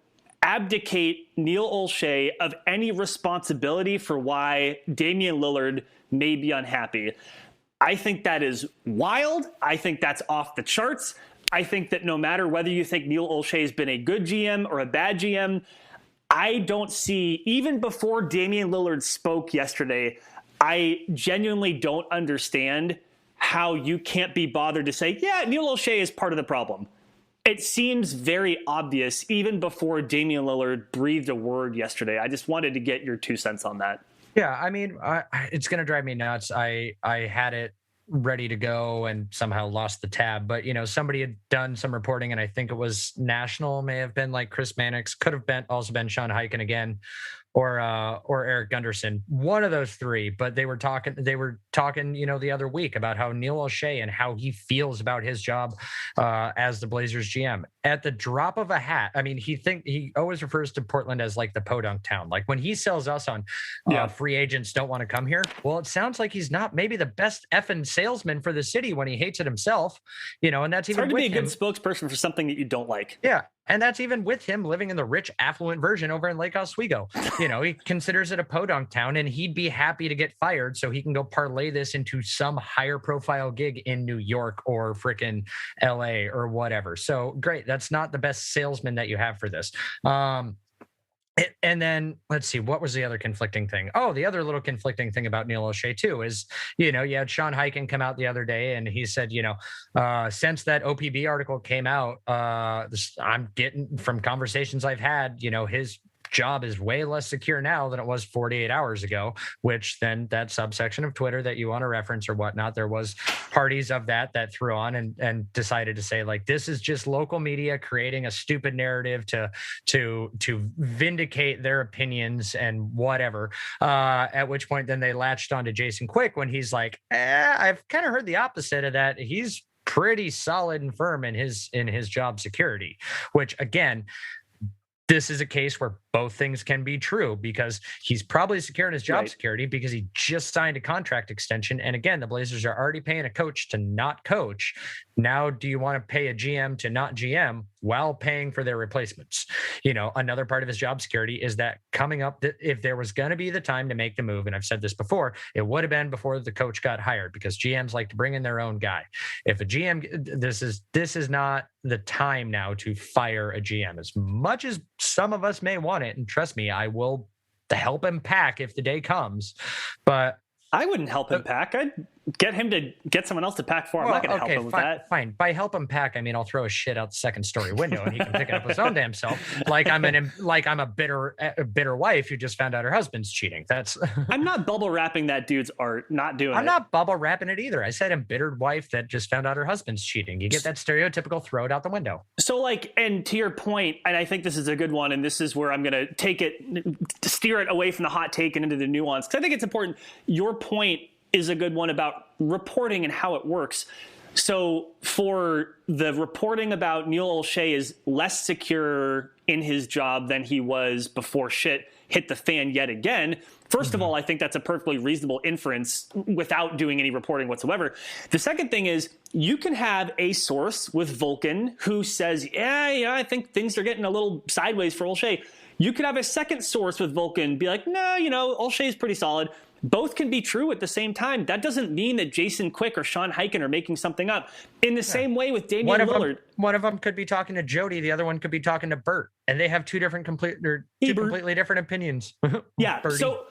abdicate Neil Olshey of any responsibility for why Damian Lillard may be unhappy. I think that is wild. I think that's off the charts. I think that no matter whether you think Neil Olshey has been a good GM or a bad GM, I don't see, even before Damian Lillard spoke yesterday, I genuinely don't understand how you can't be bothered to say, yeah, Neil Olshey is part of the problem. It seems very obvious even before Damian Lillard breathed a word yesterday. I just wanted to get your 2 cents on that. Yeah, I mean, it's going to drive me nuts. I had it ready to go and somehow lost the tab, but somebody had done some reporting, and I think it was national, may have been like Chris Mannix, could have been also been Sean Highkin again, or Eric Gunderson, one of those three. But they were talking, the other week about how Neil Olshey and how he feels about his job as the Blazers GM. At the drop of a hat, I mean, he always refers to Portland as like the podunk town. Like when he sells us on free agents don't want to come here. Well, it sounds like he's not maybe the best effing salesman for the city when he hates it himself, and that's even hard to be a good spokesperson for something that you don't like. Yeah. And that's even with him living in the rich, affluent version over in Lake Oswego. He considers it a podunk town, and he'd be happy to get fired so he can go parlay this into some higher profile gig in New York or frickin' LA or whatever. So great. That's not the best salesman that you have for this. And then let's see, what was the other conflicting thing? Oh, the other little conflicting thing about Neil Olshey too is, you had Sean Highkin come out the other day and he said, since that OPB article came out, I'm getting from conversations I've had, his job is way less secure now than it was 48 hours ago, which then that subsection of Twitter that you want to reference or whatnot, there was parties of that threw on and decided to say, like, this is just local media creating a stupid narrative to vindicate their opinions and whatever. At which point then they latched on to Jason Quick when he's like, I've kind of heard the opposite of that. He's pretty solid and firm in his job security, which again, this is a case where both things can be true because he's probably secure in his job security because he just signed a contract extension. And again, the Blazers are already paying a coach to not coach. Now, do you want to pay a GM to not GM while paying for their replacements? Another part of his job security is that coming up, that if there was going to be the time to make the move, and I've said this before, it would have been before the coach got hired because GMs like to bring in their own guy. If a GM, this is not the time now to fire a GM as much as some of us may want it. And trust me, I will help him pack if the day comes, but I wouldn't help him pack. I'd get him to get someone else to pack for him. I'm not going to help him with that. Fine. By help him pack, I mean I'll throw his shit out the second story window and he can pick it up his own damn self. Like I'm a bitter wife who just found out her husband's cheating. I'm not bubble wrapping that dude's art. Not doing it. I'm not bubble wrapping it either. I said embittered wife that just found out her husband's cheating. You get that stereotypical throw it out the window. So and to your point, and I think this is a good one, and this is where I'm going to steer it away from the hot take and into the nuance, because I think it's important. Your point is a good one about reporting and how it works. So for the reporting about Neil Olshey is less secure in his job than he was before shit hit the fan yet again. First of all, I think that's a perfectly reasonable inference without doing any reporting whatsoever. The second thing is you can have a source with Vulcan who says, I think things are getting a little sideways for Olshey. You could have a second source with Vulcan be like, no, Olshey's pretty solid. Both can be true at the same time. That doesn't mean that Jason Quick or Sean Highkin are making something up. In the same way with Damian Lillard. One of them could be talking to Jody. The other one could be talking to Bert. And they have two completely different opinions. Yeah. So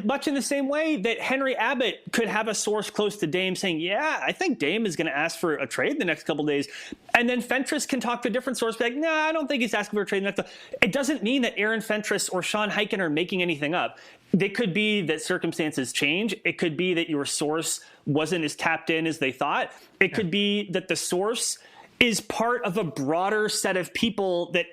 much in the same way that Henry Abbott could have a source close to Dame saying, I think Dame is going to ask for a trade the next couple of days. And then Fentress can talk to a different source, be like, I don't think he's asking for a trade the next. It doesn't mean that Aaron Fentress or Sean Highkin are making anything up. It could be that circumstances change. It could be that your source wasn't as tapped in as they thought. It could be that the source is part of a broader set of people that,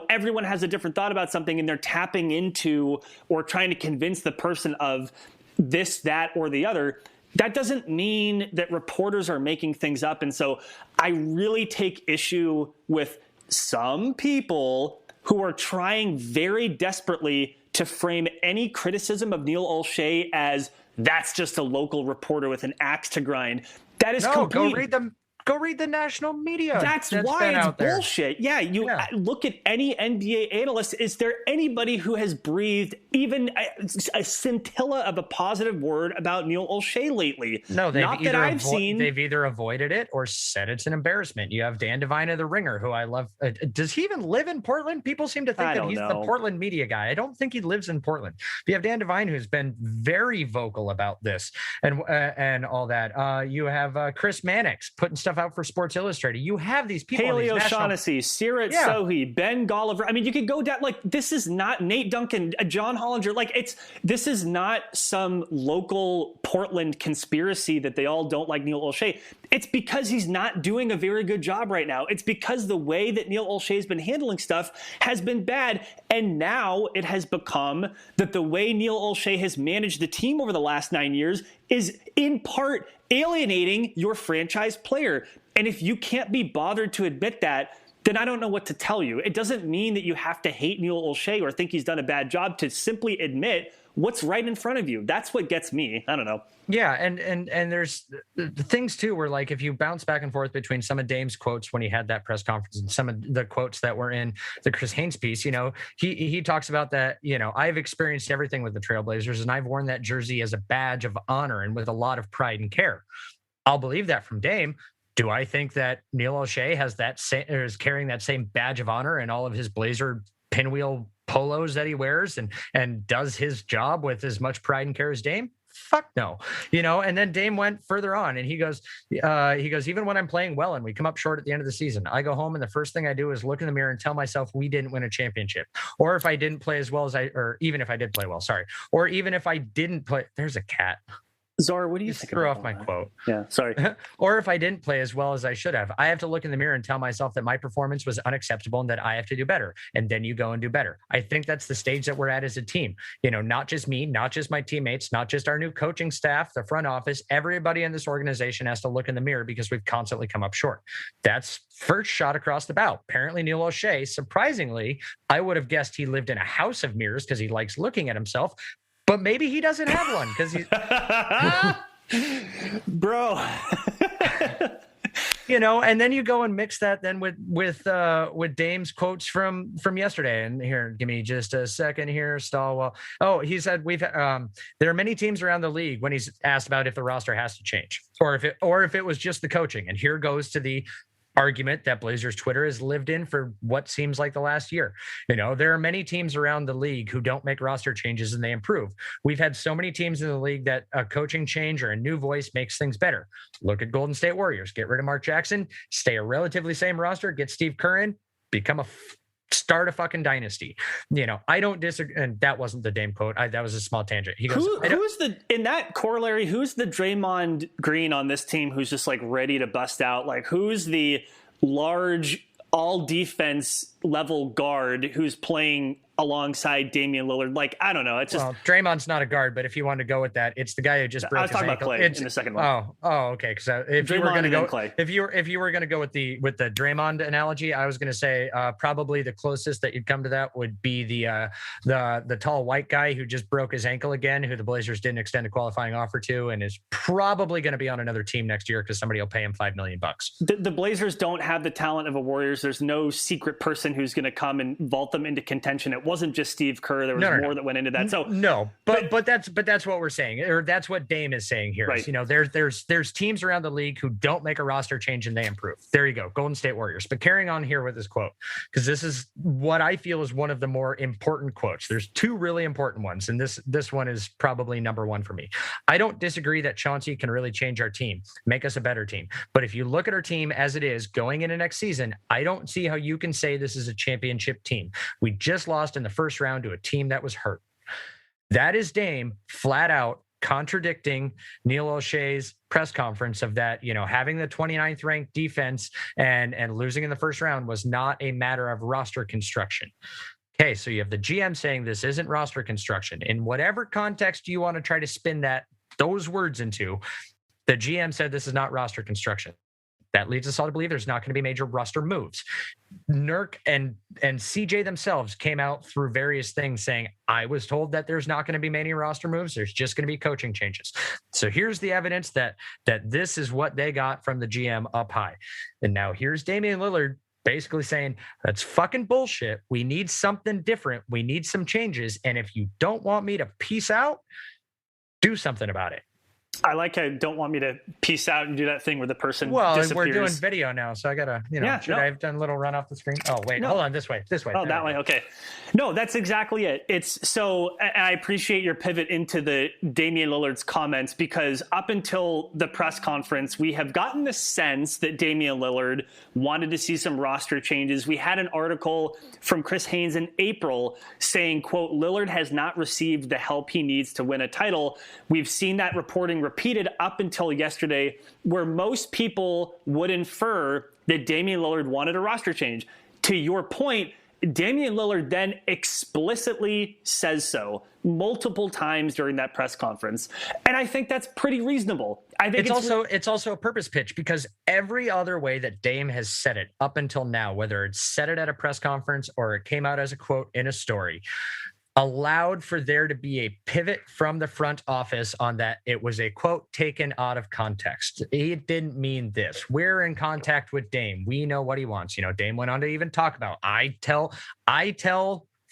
everyone has a different thought about something and they're tapping into or trying to convince the person of this, that, or the other. That doesn't mean that reporters are making things up. And so I really take issue with some people who are trying very desperately to frame any criticism of Neil Olshey as that's just a local reporter with an axe to grind. That is complete. Go read the national media. That's why it's bullshit. Yeah, look at any NBA analyst. Is there anybody who has breathed even a scintilla of a positive word about Neil Olshey lately? No, they've either avoided it or said it's an embarrassment. You have Dan Devine of The Ringer, who I love. Does he even live in Portland? People seem to think that he's the Portland media guy. I don't think he lives in Portland. You have Dan Devine, who's been very vocal about this and all that. You have Chris Mannix putting stuff out for Sports Illustrated. You have these people. Haley O'Shaughnessy, Sirat Sohi, Ben Golliver. I mean, you could go down. This is not Nate Duncan, John Hollinger. This is not some local Portland conspiracy that they all don't like Neil Olshey. It's because he's not doing a very good job right now. It's because the way that Neil Olshey has been handling stuff has been bad. And now it has become that the way Neil Olshey has managed the team over the last 9 years is in part alienating your franchise player. And if you can't be bothered to admit that, then I don't know what to tell you. It doesn't mean that you have to hate Neil Olshey or think he's done a bad job to simply admit what's right in front of you. That's what gets me. I don't know. Yeah, and there's the things too where if you bounce back and forth between some of Dame's quotes when he had that press conference and some of the quotes that were in the Chris Haynes piece, he talks about that, I've experienced everything with the Trailblazers and I've worn that jersey as a badge of honor and with a lot of pride and care. I'll believe that from Dame. Do I think that Neil Olshey is carrying that same badge of honor in all of his Blazer pinwheel polos that he wears and does his job with as much pride and care as Dame? Fuck no. And then Dame went further on and he goes, even when I'm playing well and we come up short at the end of the season, I go home and the first thing I do is look in the mirror and tell myself we didn't win a championship. Or if I didn't play as well as or even if I did play well, or even if I didn't play, there's a cat. Zora, what do you think? Threw off my quote. Yeah, sorry. Or if I didn't play as well as I should have, I have to look in the mirror and tell myself that my performance was unacceptable and that I have to do better. And then you go and do better. I think that's the stage that we're at as a team. Not just me, not just my teammates, not just our new coaching staff, the front office, everybody in this organization has to look in the mirror because we've constantly come up short. That's first shot across the bow. Apparently Neil Olshey, surprisingly, I would have guessed he lived in a house of mirrors because he likes looking at himself. But maybe he doesn't have one because he's bro. And then you go and mix that then with Dame's quotes from yesterday. And here, give me just a second here, Stallwell. Oh, he said there are many teams around the league when he's asked about if the roster has to change or if it was just the coaching. And here goes to the argument that Blazers Twitter has lived in for what seems like the last year. There are many teams around the league who don't make roster changes and they improve. We've had so many teams in the league that a coaching change or a new voice makes things better. Look at Golden State Warriors. Get rid of Mark Jackson, stay a relatively same roster, get Steve Kerr in, become start a fucking dynasty. I don't disagree. And that wasn't the Dame quote. That was a small tangent. He goes, in that corollary, who's the Draymond Green on this team who's just like ready to bust out? Like, who's the large all defense level guard who's playing alongside Damian Lillard? Like, I don't know. It's just Draymond's not a guard, but if you want to go with that, it's the guy who just broke his ankle. I was talking about Clay in the second one. Oh, okay. Because if you were going to go, if you were going to go with the Draymond analogy, I was going to say probably the closest that you'd come to that would be the tall white guy who just broke his ankle again, who the Blazers didn't extend a qualifying offer to, and is probably going to be on another team next year because somebody will pay him $5 million. The Blazers don't have the talent of a Warriors. There's no secret person who's going to come and vault them into contention. It wasn't just Steve Kerr. There was more that went into that. So but that's what we're saying, or that's what Dame is saying here. Right. Is, there's teams around the league who don't make a roster change and they improve. There you go, Golden State Warriors. But carrying on here with this quote, because this is what I feel is one of the more important quotes. There's two really important ones, and this one is probably number one for me. I don't disagree that Chauncey can really change our team, make us a better team. But if you look at our team as it is going into next season, I don't see how you can say this is a championship team. We just lost in the first round to a team that was hurt. That is Dame flat out contradicting Neil Olshey's press conference of that, having the 29th ranked defense and losing in the first round was not a matter of roster construction. Okay, so you have the GM saying this isn't roster construction. In whatever context you want to try to spin those words into, the GM said this is not roster construction. That leads us all to believe there's not going to be major roster moves. Nurk and CJ themselves came out through various things saying, I was told that there's not going to be many roster moves. There's just going to be coaching changes. So here's the evidence that this is what they got from the GM up high. And now here's Damian Lillard basically saying, that's fucking bullshit. We need something different. We need some changes. And if you don't want me to peace out, do something about it. I like how don't want me to peace out and do that thing where the person disappears. We're doing video now, so I gotta, should I have done a little run off the screen? Oh, wait, hold on, this way. Oh, that way, okay. No, that's exactly it. It's so, and I appreciate your pivot into the Damian Lillard's comments, because up until the press conference, we have gotten the sense that Damian Lillard wanted to see some roster changes. We had an article from Chris Haynes in April saying, quote, Lillard has not received the help he needs to win a title. We've seen that reporting repeated up until yesterday, where most people would infer that Damian Lillard wanted a roster change. To your point, Damian Lillard then explicitly says so multiple times during that press conference. And I think that's pretty reasonable. I think it's also a purpose pitch, because every other way that Dame has said it up until now, whether it's said it at a press conference or it came out as a quote in a story, allowed for there to be a pivot from the front office on that it was a quote taken out of context. It didn't mean this. We're in contact with Dame. We know what he wants. Dame went on to even talk about, I tell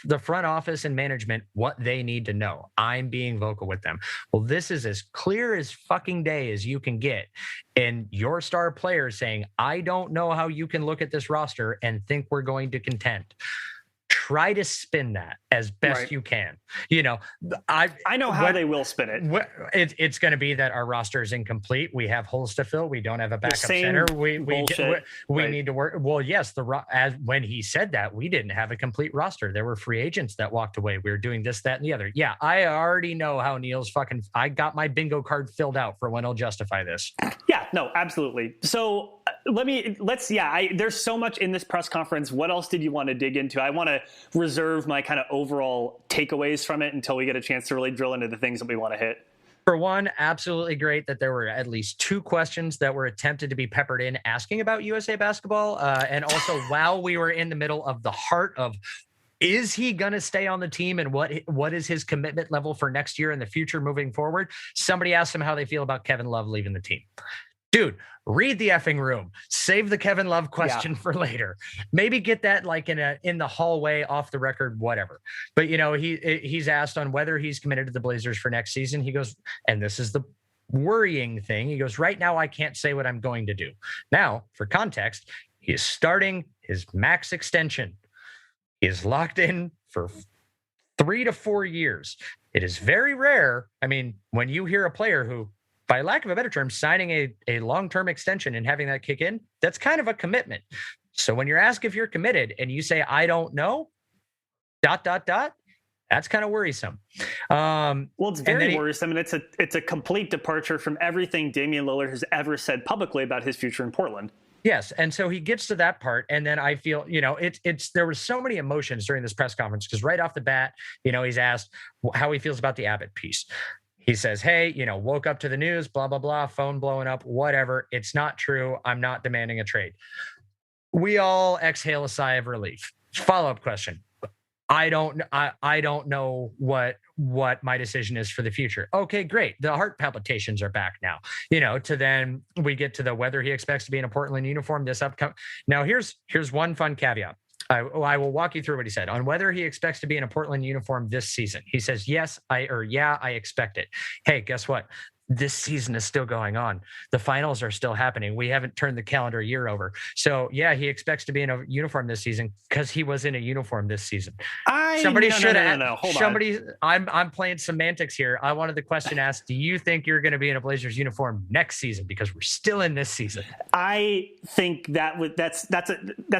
the front office and management what they need to know. I'm being vocal with them. Well, this is as clear as fucking day as you can get. And your star player saying, I don't know how you can look at this roster and think we're going to contend. try to spin that as best you can. You know, I know how they will spin it. It's going to be that our roster is incomplete. We have holes to fill. We don't have a backup center. We need to work. Well, yes, as when he said that, we didn't have a complete roster. There were free agents that walked away. We were doing this, that, and the other. Yeah, I already know how Neil's I got my bingo card filled out for when he'll justify this. Yeah, no, absolutely. So there's so much in this press conference. What else did you want to dig into? I want to reserve my kind of overall takeaways from it until we get a chance to really drill into the things that we want to hit. For one, absolutely great that there were at least 2 questions that were attempted to be peppered in asking about USA basketball. And also while we were in the middle of the heart of, is he going to stay on the team and what is his commitment level for next year and the future moving forward? Somebody asked him how they feel about Kevin Love leaving the team. Dude, read the effing room. Save the Kevin Love question for later. Maybe get that like in the hallway, off the record, whatever. But you know, he's asked on whether he's committed to the Blazers for next season. He goes, and this is the worrying thing. He goes, right now I can't say what I'm going to do. Now, for context, he is starting his max extension. He is locked in for 3 to 4 years. It is very rare. I mean, when you hear a player who, by lack of a better term, signing a long-term extension and having that kick in, that's kind of a commitment. So when you're asked if you're committed and you say, I don't know, ... that's kind of worrisome. Well, it's very worrisome, and it's a complete departure from everything Damian Lillard has ever said publicly about his future in Portland. Yes. And so he gets to that part. And then I feel, you know, there were so many emotions during this press conference because right off the bat, you know, he's asked how he feels about the Abbott piece. He says, hey, you know, woke up to the news, blah, blah, blah, phone blowing up, whatever. It's not true. I'm not demanding a trade. We all exhale a sigh of relief. Follow-up question. I don't know what my decision is for the future. Okay, great. The heart palpitations are back now. You know, to then we get to the whether he expects to be in a Portland uniform this upcoming. Now here's one fun caveat. I will walk you through what he said on whether he expects to be in a Portland uniform this season. He says, I expect it. Hey, guess what? This season is still going on. The finals are still happening. We haven't turned the calendar year over. So yeah, he expects to be in a uniform this season because he was in a uniform this season. Somebody should have. Hold on. I'm playing semantics here. I wanted the question asked, do you think you're going to be in a Blazers uniform next season? Because we're still in this season. I think that's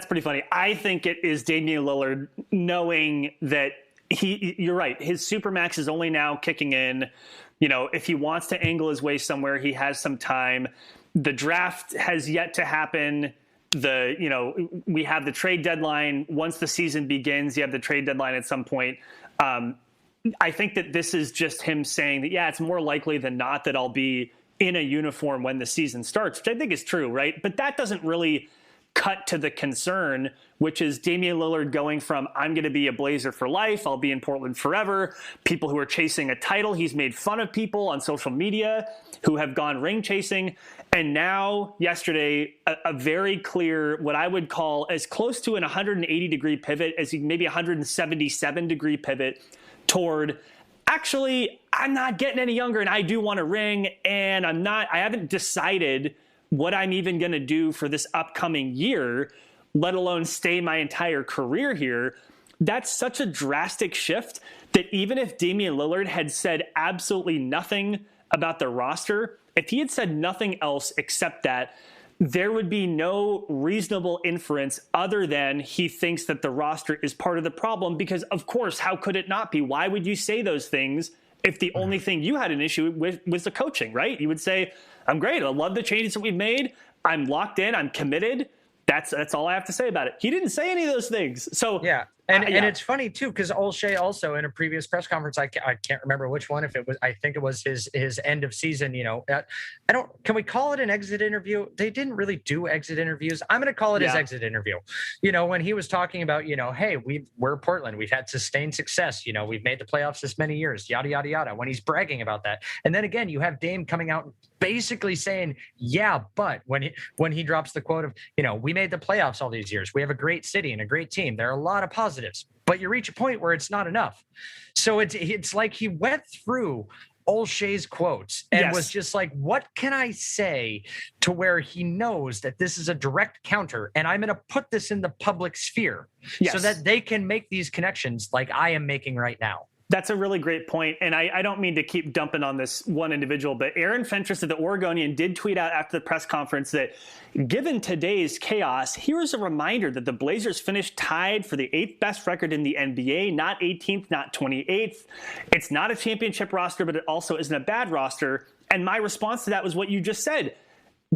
pretty funny. I think it is Damian Lillard knowing that you're right. His supermax is only now kicking in. You know, if he wants to angle his way somewhere, he has some time. The draft has yet to happen. We have the trade deadline. Once the season begins, you have the trade deadline at some point. I think that this is just him saying that, yeah, it's more likely than not that I'll be in a uniform when the season starts, which I think is true, right? But that doesn't really cut to the concern, which is Damian Lillard going from, I'm going to be a Blazer for life, I'll be in Portland forever, people who are chasing a title. He's made fun of people on social media who have gone ring chasing. And now, yesterday, a very clear, what I would call as close to an 180-degree pivot as maybe 177-degree pivot toward, actually, I'm not getting any younger and I do want a ring, and I haven't decided what I'm even going to do for this upcoming year, let alone stay my entire career here. That's such a drastic shift that even if Damian Lillard had said absolutely nothing about the roster, if he had said nothing else except that, there would be no reasonable inference other than he thinks that the roster is part of the problem, because of course, how could it not be? Why would you say those things if the only thing you had an issue with was the coaching, right? You would say, I'm great. I love the changes that we've made. I'm locked in. I'm committed. That's all I have to say about it. He didn't say any of those things. So yeah. And it's funny too, because Olshey also in a previous press conference, I can't remember which one, I think it was his end of season, you know, can we call it an exit interview? They didn't really do exit interviews. I'm going to call it his exit interview. You know, when he was talking about, you know, hey, we're Portland, we've had sustained success, you know, we've made the playoffs this many years, yada, yada, yada, when he's bragging about that. And then again, you have Dame coming out basically saying, yeah, but when he drops the quote of, you know, we made the playoffs all these years, we have a great city and a great team, there are a lot of positives, but you reach a point where it's not enough. So it's like he went through Olshey's quotes and was Yes. just like, what can I say to where he knows that this is a direct counter and I'm going to put this in the public sphere Yes. so that they can make these connections like I am making right now. That's a really great point. And I don't mean to keep dumping on this one individual, but Aaron Fentress of the Oregonian did tweet out after the press conference that given today's chaos, here is a reminder that the Blazers finished tied for the 8th best record in the NBA, not 18th, not 28th. It's not a championship roster, but it also isn't a bad roster. And my response to that was what you just said.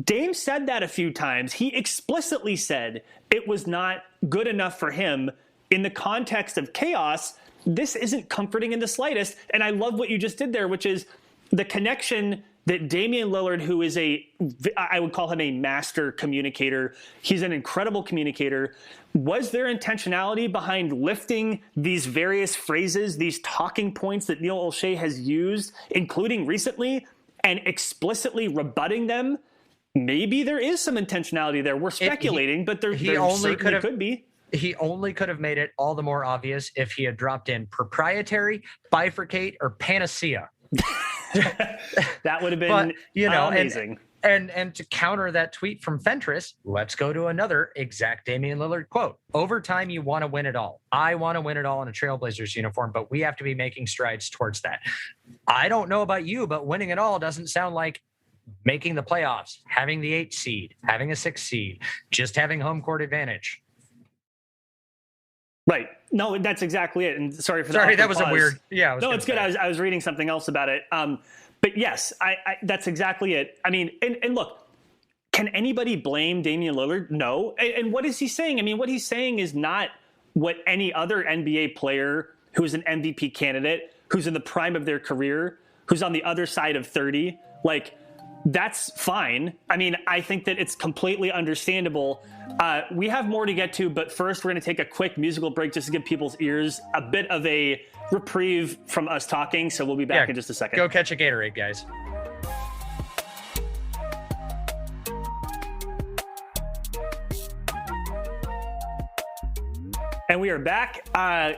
Dame said that a few times. He explicitly said it was not good enough for him in the context of chaos. This isn't comforting in the slightest. And I love what you just did there, which is the connection that Damian Lillard, who is I would call him a master communicator. He's an incredible communicator. Was there intentionality behind lifting these various phrases, these talking points that Neil Olshey has used, including recently, and explicitly rebutting them? Maybe there is some intentionality there. We're speculating, but there certainly could be. He only could have made it all the more obvious if he had dropped in proprietary, bifurcate, or panacea. That would have been amazing. And to counter that tweet from Fentress, let's go to another exact Damian Lillard quote. Over time, you want to win it all. I want to win it all in a Trailblazers uniform, but we have to be making strides towards that. I don't know about you, but winning it all doesn't sound like making the playoffs, having the 8th seed, having a 6th seed, just having home court advantage. Right. No, that's exactly it. And sorry for that. Sorry, that was a weird. Yeah. No, it's good. I was reading something else about it. But yes, I that's exactly it. I mean, and look, can anybody blame Damian Lillard? No. And what is he saying? I mean, what he's saying is not what any other NBA player who's an MVP candidate, who's in the prime of their career, who's on the other side of 30, like, that's fine. I mean, I think that it's completely understandable. We have more to get to, but first we're going to take a quick musical break just to give people's ears a bit of a reprieve from us talking. So we'll be back in just a second. Go catch a Gatorade, guys. And we are back.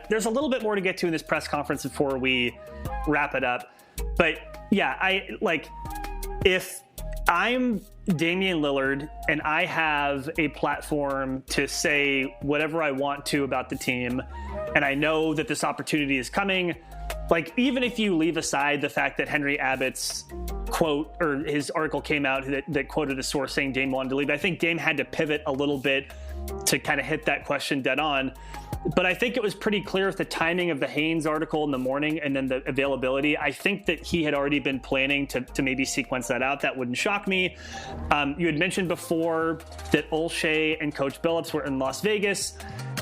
There's a little bit more to get to in this press conference before we wrap it up. But yeah, if I'm Damian Lillard and I have a platform to say whatever I want to about the team, and I know that this opportunity is coming, like, even if you leave aside the fact that Henry Abbott's quote, or his article came out that quoted a source saying Dame wanted to leave, I think Dame had to pivot a little bit to kind of hit that question dead on. But I think it was pretty clear with the timing of the Haynes article in the morning and then the availability. I think that he had already been planning to maybe sequence that out. That wouldn't shock me. You had mentioned before that Olshey and Coach Billups were in Las Vegas.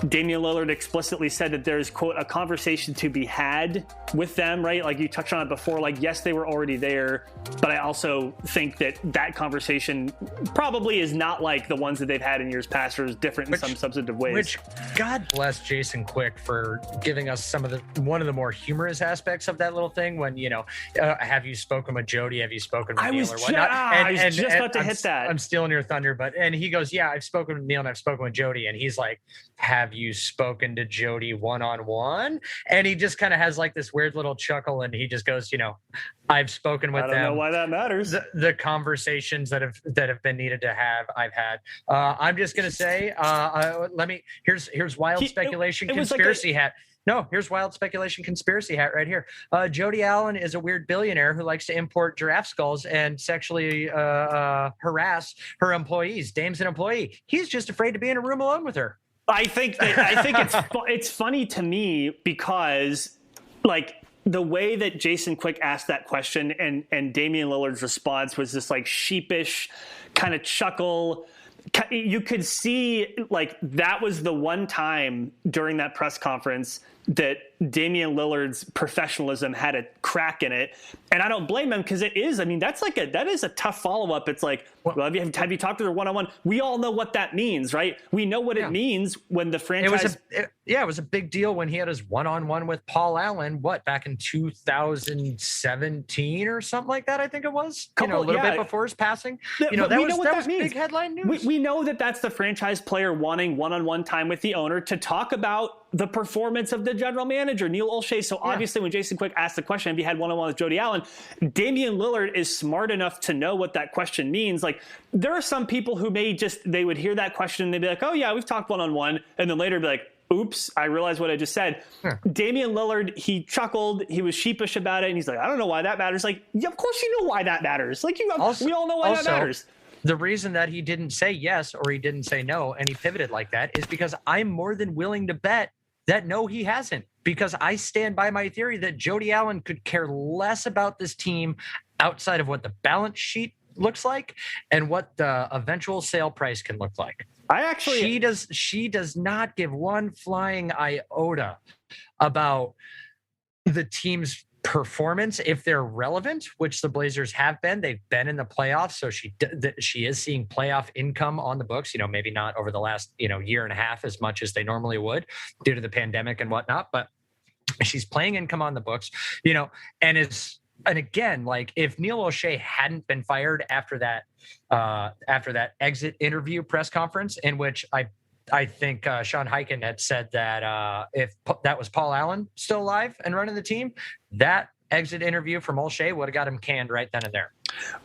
Damian Lillard explicitly said that there's, quote, a conversation to be had with them, right? Like you touched on it before, like, yes, they were already there, but I also think that conversation probably is not like the ones that they've had in years past, or is different in some substantive ways. Which, God bless Jason Quick for giving us one of the more humorous aspects of that little thing when, have you spoken with Jody? Have you spoken with Neil or whatnot? I was just about to hit that. I'm stealing your thunder, and he goes, yeah, I've spoken with Neil and I've spoken with Jody. And he's like, have you spoken to Jody one-on-one? And he just kind of has like this weird little chuckle, and he just goes, I've spoken with them. I don't know why that matters. The conversations that have been needed to have, I've had. I'm just gonna say, here's wild speculation, conspiracy hat. No, here's wild speculation, conspiracy hat right here. Jody Allen is a weird billionaire who likes to import giraffe skulls and sexually harass her employees. Dame's an employee. He's just afraid to be in a room alone with her. I think it's funny to me because, like, the way that Jason Quick asked that question and Damian Lillard's response was this like sheepish kind of chuckle. You could see like that was the one time during that press conference that Damian Lillard's professionalism had a crack in it. And I don't blame him, because that is a tough follow-up. It's like, well, have you talked to her one-on-one? We all know what that means, right? We know what it means when the franchise... It was a big deal when he had his one-on-one with Paul Allen, back in 2017 or something like that, I think it was. A little bit before his passing. That was big headline news. we know that that's the franchise player wanting one-on-one time with the owner to talk about the performance of the general manager, Neil Olshey. So obviously when Jason Quick asked the question, if he had one-on-one with Jody Allen, Damian Lillard is smart enough to know what that question means. Like, there are some people who they would hear that question and they'd be like, oh yeah, we've talked one-on-one. And then later be like, oops, I realized what I just said. Damian Lillard, he chuckled. He was sheepish about it. And he's like, I don't know why that matters. Like, yeah, of course you know why that matters. Like, we all know why that matters. The reason that he didn't say yes or he didn't say no and he pivoted like that is because I'm more than willing to bet that no, he hasn't. Because I stand by my theory that Jody Allen could care less about this team outside of what the balance sheet looks like and what the eventual sale price can look like. She does not give one flying iota about the team's performance if they're relevant, which the Blazers have been. They've been in the playoffs, so she is seeing playoff income on the books. Maybe not over the last year and a half as much as they normally would due to the pandemic and whatnot, but she's playing income on the books. And again, like, if Neil Olshey hadn't been fired after that exit interview press conference, in which I think Sean Highkin had said that if that was Paul Allen still alive and running the team, that exit interview from Olshey would have got him canned right then and there.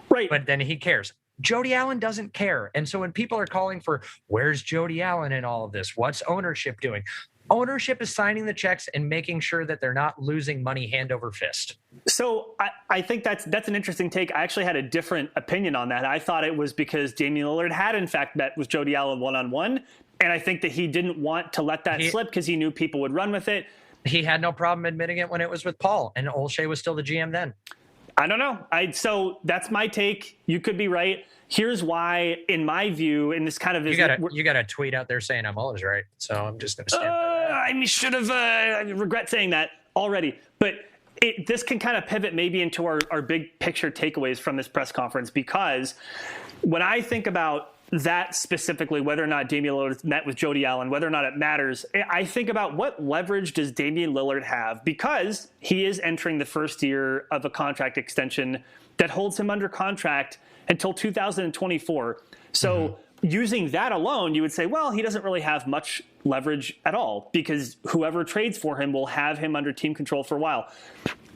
Right. But then he cares. Jody Allen doesn't care. And so when people are calling for, where's Jody Allen in all of this? What's ownership doing? Ownership is signing the checks and making sure that they're not losing money hand over fist. So I think that's an interesting take. I actually had a different opinion on that. I thought it was because Damian Lillard had, in fact, met with Jody Allen one-on-one. And I think that he didn't want to let that slip because he knew people would run with it. He had no problem admitting it when it was with Paul, and Olshey was still the GM then. I don't know. So that's my take. You could be right. Here's why, in my view, in this kind of... You got a tweet out there saying I'm always right, so I'm just going to stand by that. I regret saying that already. But this can kind of pivot maybe into our big picture takeaways from this press conference, because when I think about that specifically, whether or not Damian Lillard met with Jody Allen, whether or not it matters, I think about what leverage does Damian Lillard have, because he is entering the first year of a contract extension that holds him under contract until 2024. So using that alone, you would say, well, he doesn't really have much leverage at all, because whoever trades for him will have him under team control for a while.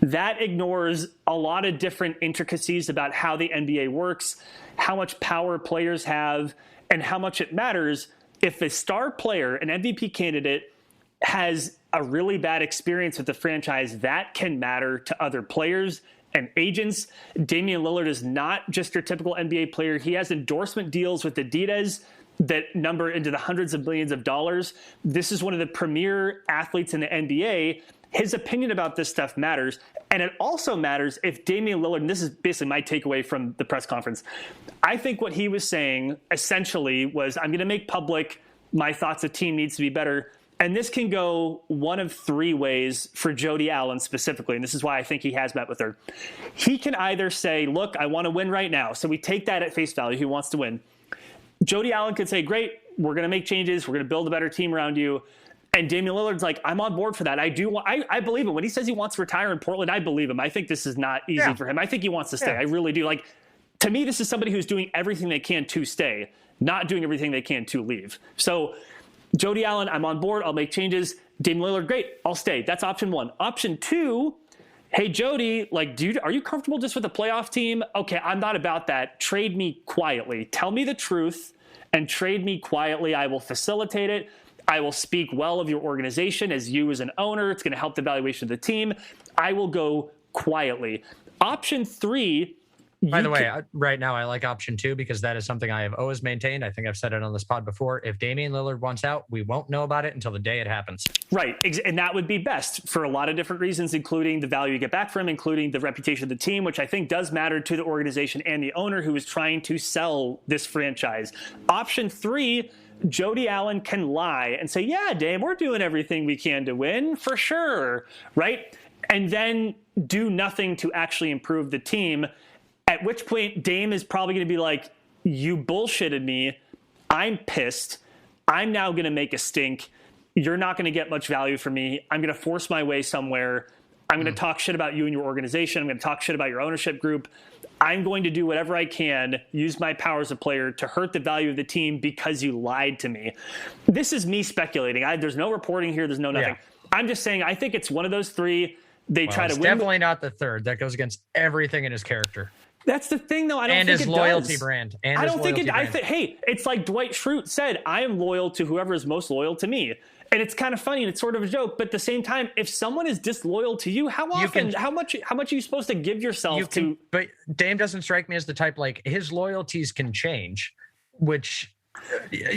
That ignores a lot of different intricacies about how the NBA works, how much power players have, and how much it matters if a star player, an MVP candidate, has a really bad experience with the franchise. That can matter to other players and agents. Damian Lillard is not just your typical NBA player. He has endorsement deals with Adidas that number into the hundreds of millions of dollars. This is one of the premier athletes in the NBA. His opinion about this stuff matters. And it also matters if Damian Lillard, and this is basically my takeaway from the press conference, I think what he was saying essentially was, I'm going to make public my thoughts a team needs to be better. And this can go one of three ways for Jody Allen specifically, and this is why I think he has met with her. He can either say, look, I want to win right now. So we take that at face value. He wants to win. Jody Allen could say, great, we're going to make changes. We're going to build a better team around you. And Damian Lillard's like, I'm on board for that. I believe him. When he says he wants to retire in Portland, I believe him. I think this is not easy for him. I think he wants to stay. I really do. Like, to me, this is somebody who's doing everything they can to stay, not doing everything they can to leave. So Jody Allen, I'm on board. I'll make changes. Damian Lillard, great. I'll stay. That's option one. Option two, hey, Jody, like, dude, are you comfortable just with a playoff team? Okay, I'm not about that. Trade me quietly. Tell me the truth and trade me quietly. I will facilitate it. I will speak well of your organization as you as an owner. It's going to help the valuation of the team. I will go quietly. Option three. By the way, right now I like option two because that is something I have always maintained. I think I've said it on this pod before. If Damian Lillard wants out, we won't know about it until the day it happens. Right. And that would be best for a lot of different reasons, including the value you get back from him, including the reputation of the team, which I think does matter to the organization and the owner who is trying to sell this franchise. Option three, Jody Allen can lie and say, yeah, Dame, we're doing everything we can to win for sure. Right. And then do nothing to actually improve the team. At which point Dame is probably going to be like, you bullshitted me. I'm pissed. I'm now going to make a stink. You're not going to get much value from me. I'm going to force my way somewhere. I'm going to talk shit about you and your organization. I'm going to talk shit about your ownership group. I'm going to do whatever I can, use my power as a player to hurt the value of the team because you lied to me. This is me speculating. There's no reporting here. There's no nothing. Yeah. I'm just saying I think it's one of those three. They try to win. Definitely not the third. That goes against everything in his character. That's the thing, though. I don't think his loyalty brand. I don't think it. Hey, it's like Dwight Schrute said, I am loyal to whoever is most loyal to me. And it's kind of funny and it's sort of a joke, but at the same time, if someone is disloyal to you, how much are you supposed to give yourself to? But Dame doesn't strike me as the type, like, his loyalties can change, which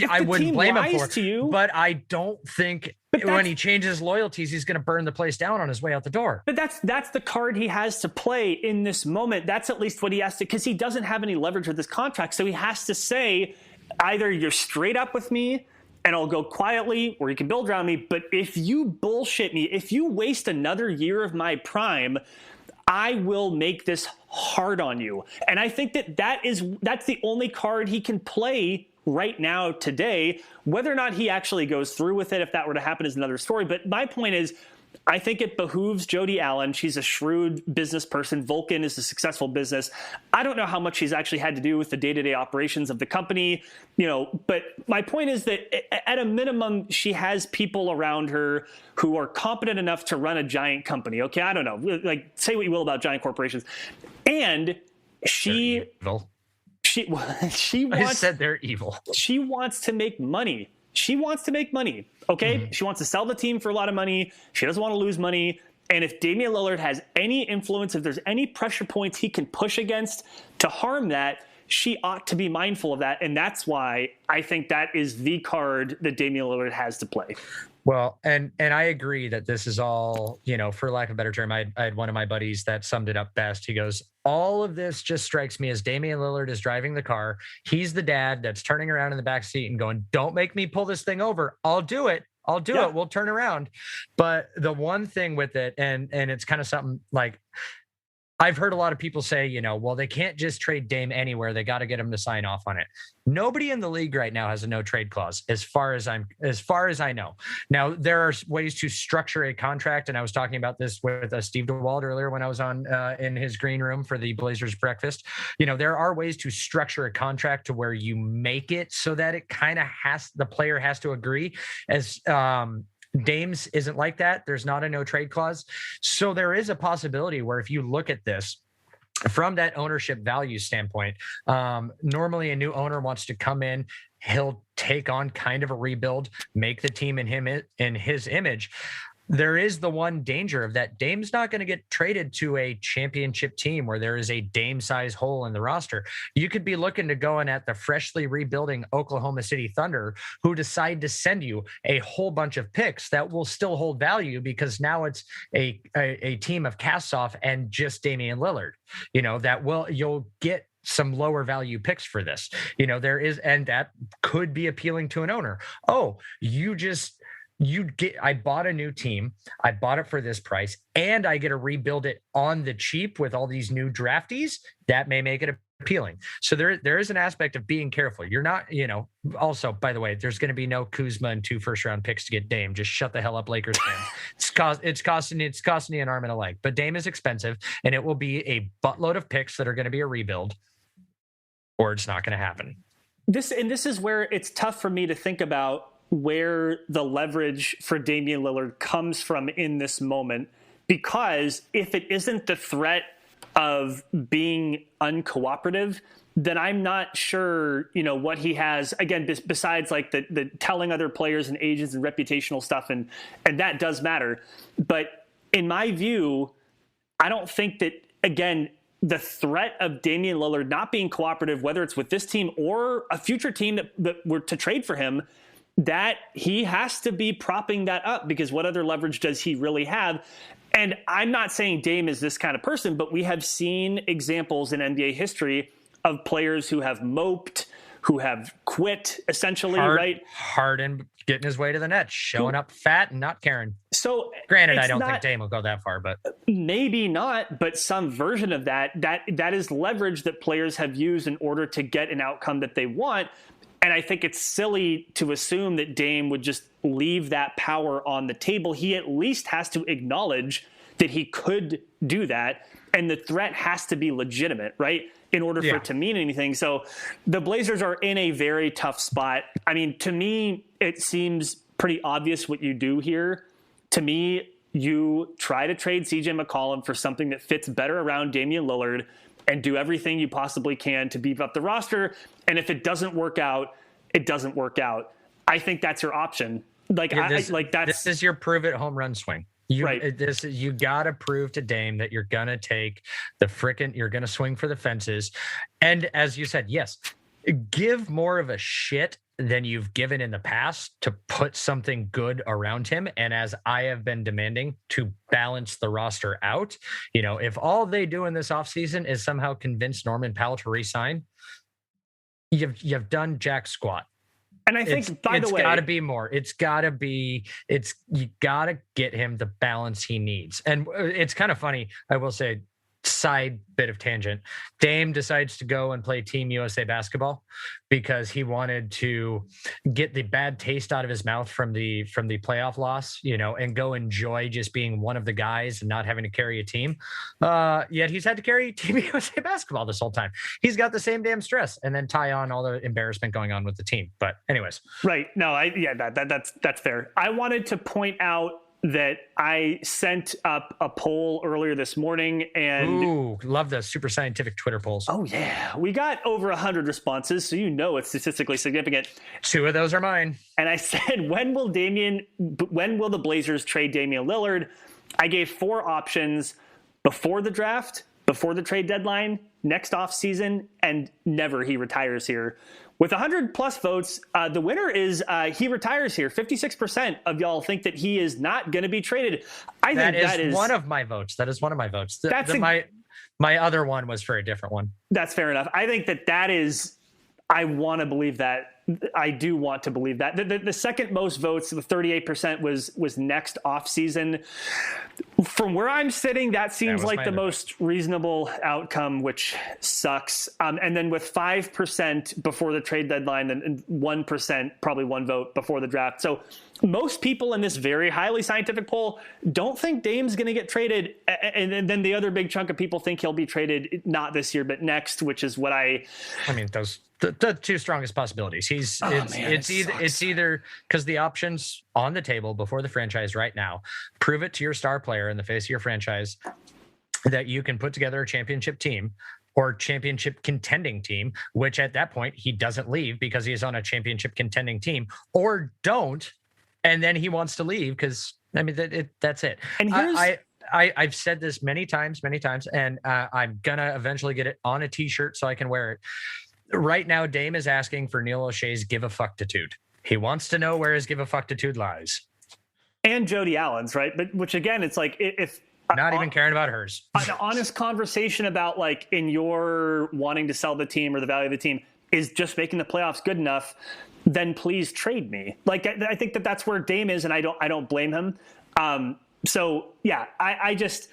I wouldn't blame him for. To you, but I don't think when he changes loyalties, he's going to burn the place down on his way out the door. But that's the card he has to play in this moment. That's at least what he has to, because he doesn't have any leverage with this contract. So he has to say, either you're straight up with me and I'll go quietly, or you can build around me. But if you bullshit me, if you waste another year of my prime, I will make this hard on you. And I think that's the only card he can play right now today. Whether or not he actually goes through with it, if that were to happen, is another story. But my point is, I think it behooves Jody Allen. She's a shrewd business person. Vulcan is a successful business. I don't know how much she's actually had to do with the day-to-day operations of the company, but my point is that at a minimum, she has people around her who are competent enough to run a giant company. Okay, I don't know. Like, say what you will about giant corporations. And she wants, I said they're evil. She wants to make money. Okay. Mm-hmm. She wants to sell the team for a lot of money. She doesn't want to lose money. And if Damian Lillard has any influence, if there's any pressure points he can push against to harm that, she ought to be mindful of that. And that's why I think that is the card that Damian Lillard has to play. Well, and I agree that this is all, for lack of a better term, I had one of my buddies that summed it up best. He goes, all of this just strikes me as Damian Lillard is driving the car. He's the dad that's turning around in the back seat and going, don't make me pull this thing over. I'll do it. We'll turn around. But the one thing with it, and it's kind of something like, I've heard a lot of people say, well, they can't just trade Dame anywhere. They got to get him to sign off on it. Nobody in the league right now has a no trade clause, as far as I know. Now, there are ways to structure a contract, and I was talking about this with Steve DeWald earlier when I was on in his green room for the Blazers breakfast. There are ways to structure a contract to where you make it so that it kind of the player has to agree. As Dame's isn't like that. There's not a no trade clause. So there is a possibility where if you look at this from that ownership value standpoint, normally a new owner wants to come in, he'll take on kind of a rebuild, make the team in his image. There is the one danger of that Dame's not going to get traded to a championship team where there is a Dame size hole in the roster. You could be looking to go in at the freshly rebuilding Oklahoma City Thunder, who decide to send you a whole bunch of picks that will still hold value because now it's a team of casts off and just Damian Lillard, you'll get some lower value picks for this, there is, and that could be appealing to an owner. Oh, I bought a new team. I bought it for this price and I get to rebuild it on the cheap with all these new draftees. That may make it appealing. So there is an aspect of being careful. You're not, also, by the way, there's going to be no Kuzma and 2 first-round picks to get Dame. Just shut the hell up, Lakers fans. It's costing you an arm and a leg, but Dame is expensive and it will be a buttload of picks that are going to be a rebuild or it's not going to happen. This is where it's tough for me to think about where the leverage for Damian Lillard comes from in this moment, because if it isn't the threat of being uncooperative, then I'm not sure, what he has, again, besides like the telling other players and agents and reputational stuff. And that does matter. But in my view, I don't think that, again, the threat of Damian Lillard not being cooperative, whether it's with this team or a future team that were to trade for him, that he has to be propping that up, because what other leverage does he really have? And I'm not saying Dame is this kind of person, but we have seen examples in NBA history of players who have moped, who have quit, essentially, right? Harden getting his way to the net, showing up fat and not caring. So granted, I don't think Dame will go that far, but maybe not, but some version of that is leverage that players have used in order to get an outcome that they want. And I think it's silly to assume that Dame would just leave that power on the table. He at least has to acknowledge that he could do that, and the threat has to be legitimate, right, in order for it to mean anything. So the Blazers are in a very tough spot. I mean, to me, it seems pretty obvious what you do here. To me, you try to trade CJ McCollum for something that fits better around Damian Lillard and do everything you possibly can to beef up the roster. And if it doesn't work out, it doesn't work out. I think that's your option. This is your prove it home run swing. You right. got to prove to Dame that you're going to take you're going to swing for the fences. And as you said, yes, give more of a shit than you've given in the past to put something good around him. And as I have been demanding, to balance the roster out, if all they do in this offseason is somehow convince Norman Powell to resign, you've done jack squat. And I think, by the way, it's got to be more. You got to get him the balance he needs. And it's kind of funny, I will say, side bit of tangent. Dame decides to go and play Team USA basketball because he wanted to get the bad taste out of his mouth from the playoff loss, and go enjoy just being one of the guys and not having to carry a team. Yet he's had to carry Team USA basketball this whole time. He's got the same damn stress, and then tie on all the embarrassment going on with the team. But anyways, right? No, that's fair. I wanted to point out that I sent up a poll earlier this morning, and love the super scientific Twitter polls. Oh yeah, we got over 100 responses, so it's statistically significant. 2 of those are mine. And I said, when will the Blazers trade Damian Lillard? I gave 4 options: before the draft, before the trade deadline, next offseason, and never he retires here. With 100 plus votes, the winner is he retires here. 56% of y'all think that he is not going to be traded. I think that is one of my votes. That is one of my votes. My other one was for a different one. That's fair enough. I think that is. I want to believe that. I do want to believe that. The second most votes, the 38%, was next offseason. From where I'm sitting, that seems like the most reasonable outcome, which sucks. And then with 5% before the trade deadline and 1%, probably 1 vote before the draft. So most people in this very highly scientific poll don't think Dame's going to get traded. And then the other big chunk of people think he'll be traded not this year, but next, which is what I mean, those the 2 strongest possibilities. It's either because the options on the table before the franchise right now, prove it to your star player in the face of your franchise that you can put together a championship team or championship contending team, which at that point he doesn't leave because he is on a championship contending team, or don't. And then he wants to leave because that's it. And here's I've said this many times, and I'm gonna eventually get it on a t-shirt so I can wear it. Right now, Dame is asking for Neil Olshey's give a fucktitude. He wants to know where his give a fucktitude lies. And Jody Allen's, right? But which again, it's like if not even caring about hers. An honest conversation about like in your wanting to sell the team or the value of the team is just making the playoffs good enough, then please trade me. Like I think that's where Dame is, and I don't blame him. So yeah, I just.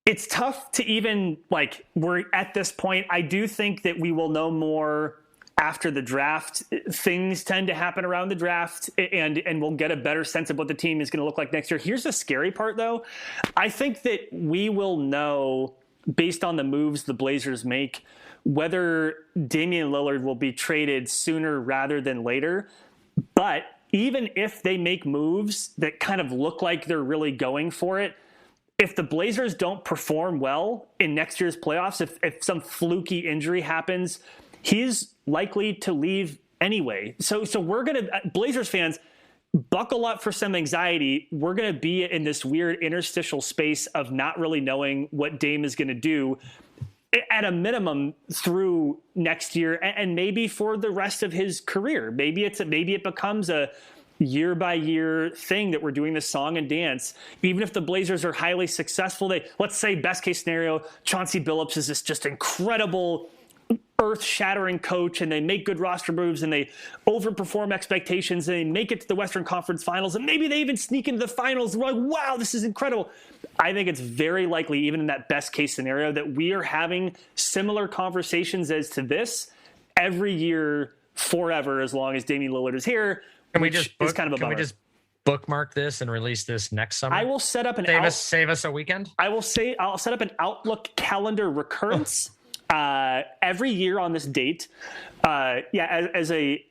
It's tough to even, we're at this point. I do think that we will know more after the draft. Things tend to happen around the draft, and we'll get a better sense of what the team is going to look like next year. Here's the scary part, though. I think that we will know, based on the moves the Blazers make, whether Damian Lillard will be traded sooner rather than later. But even if they make moves that kind of look like they're really going for it, if the Blazers don't perform well in next year's playoffs, if some fluky injury happens, he's likely to leave anyway. So we're going to, Blazers fans, buckle up for some anxiety. We're going to be in this weird interstitial space of not really knowing what Dame is going to do at a minimum through next year and maybe for the rest of his career. Maybe it becomes a year by year thing that we're doing this song and dance. Even if the Blazers are highly successful, let's say best case scenario, Chauncey Billups is this just incredible earth-shattering coach, and they make good roster moves, and they overperform expectations, and they make it to the Western Conference Finals, and maybe they even sneak into the finals. We're like, wow, this is incredible. I think it's very likely, even in that best-case scenario, that we are having similar conversations as to this every year forever as long as Damian Lillard is here. Can we just bookmark this and release this next summer? I will set up save us a weekend. I'll set up an Outlook calendar recurrence every year on this date. As a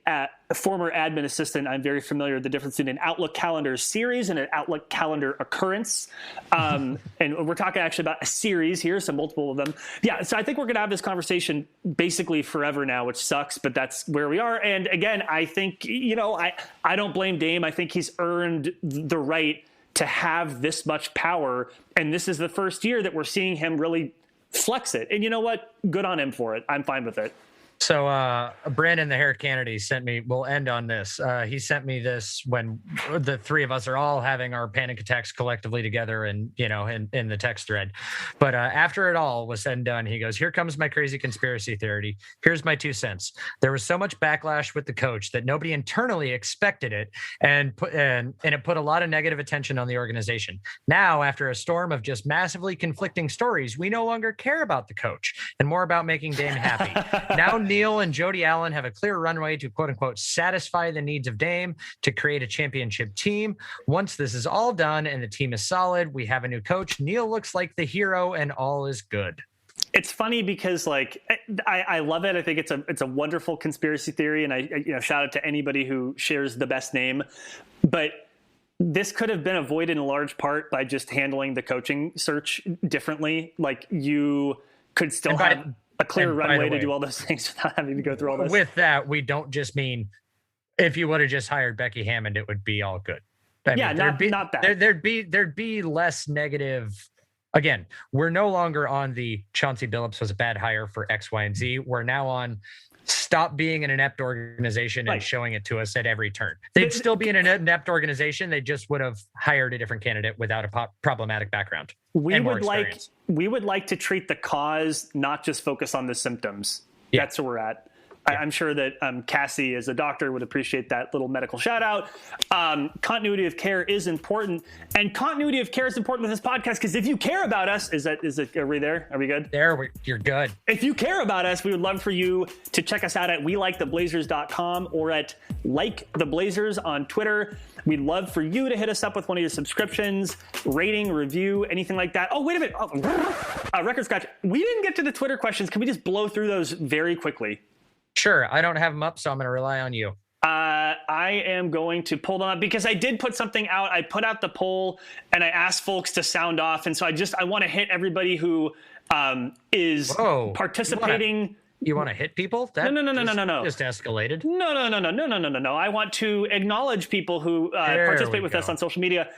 former admin assistant, I'm very familiar with the difference between an Outlook calendar series and an Outlook calendar occurrence. And we're talking actually about a series here, so multiple of them. Yeah, so I think we're going to have this conversation basically forever now, which sucks, but that's where we are. And again, I think, I don't blame Dame. I think he's earned the right to have this much power. And this is the first year that we're seeing him really flex it. And you know what? Good on him for it. I'm fine with it. So Brandon, the Hair Kennedy, sent me, we'll end on this. He sent me this when the three of us are all having our panic attacks collectively together and, in the text thread. But after it all was said and done, he goes, here comes my crazy conspiracy theory. Here's my 2 cents. There was so much backlash with the coach that nobody internally expected it and it put a lot of negative attention on the organization. Now, after a storm of just massively conflicting stories, we no longer care about the coach and more about making Dame happy. Now, Neil and Jody Allen have a clear runway to quote unquote satisfy the needs of Dame to create a championship team. Once this is all done and the team is solid, we have a new coach. Neil looks like the hero and all is good. It's funny because I love it. I think it's a wonderful conspiracy theory. And I shout out to anybody who shares the best name, but this could have been avoided in large part by just handling the coaching search differently. Like you could still have a clear runway to do all those things without having to go through all this. With that, we don't just mean if you would have just hired Becky Hammond, it would be all good. Not that. There'd be less negative. Again, we're no longer on the Chauncey Billups was a bad hire for X, Y, and Z. We're now on stop being an inept organization and showing it to us at every turn. They'd still be an inept organization. They just would have hired a different candidate without a problematic background. We would like to treat the cause, not just focus on the symptoms. Yeah. That's where we're at. Yeah. I'm sure that Cassie, as a doctor, would appreciate that little medical shout out. Continuity of care is important, and continuity of care is important with this podcast because if you care about us, are we there? Are we good? You're good. If you care about us, we would love for you to check us out at weliktheblazers.com or at Like the Blazers on Twitter. We'd love for you to hit us up with one of your subscriptions, rating, review, anything like that. Oh, wait a minute. Record scratch. We didn't get to the Twitter questions. Can we just blow through those very quickly? Sure. I don't have them up, so I'm going to rely on you. I am going to pull them up because I did put something out. I put out the poll and I asked folks to sound off. And so I want to hit everybody who is participating. You want to hit people? No. Just escalated. No. I want to acknowledge people who participate with us on social media.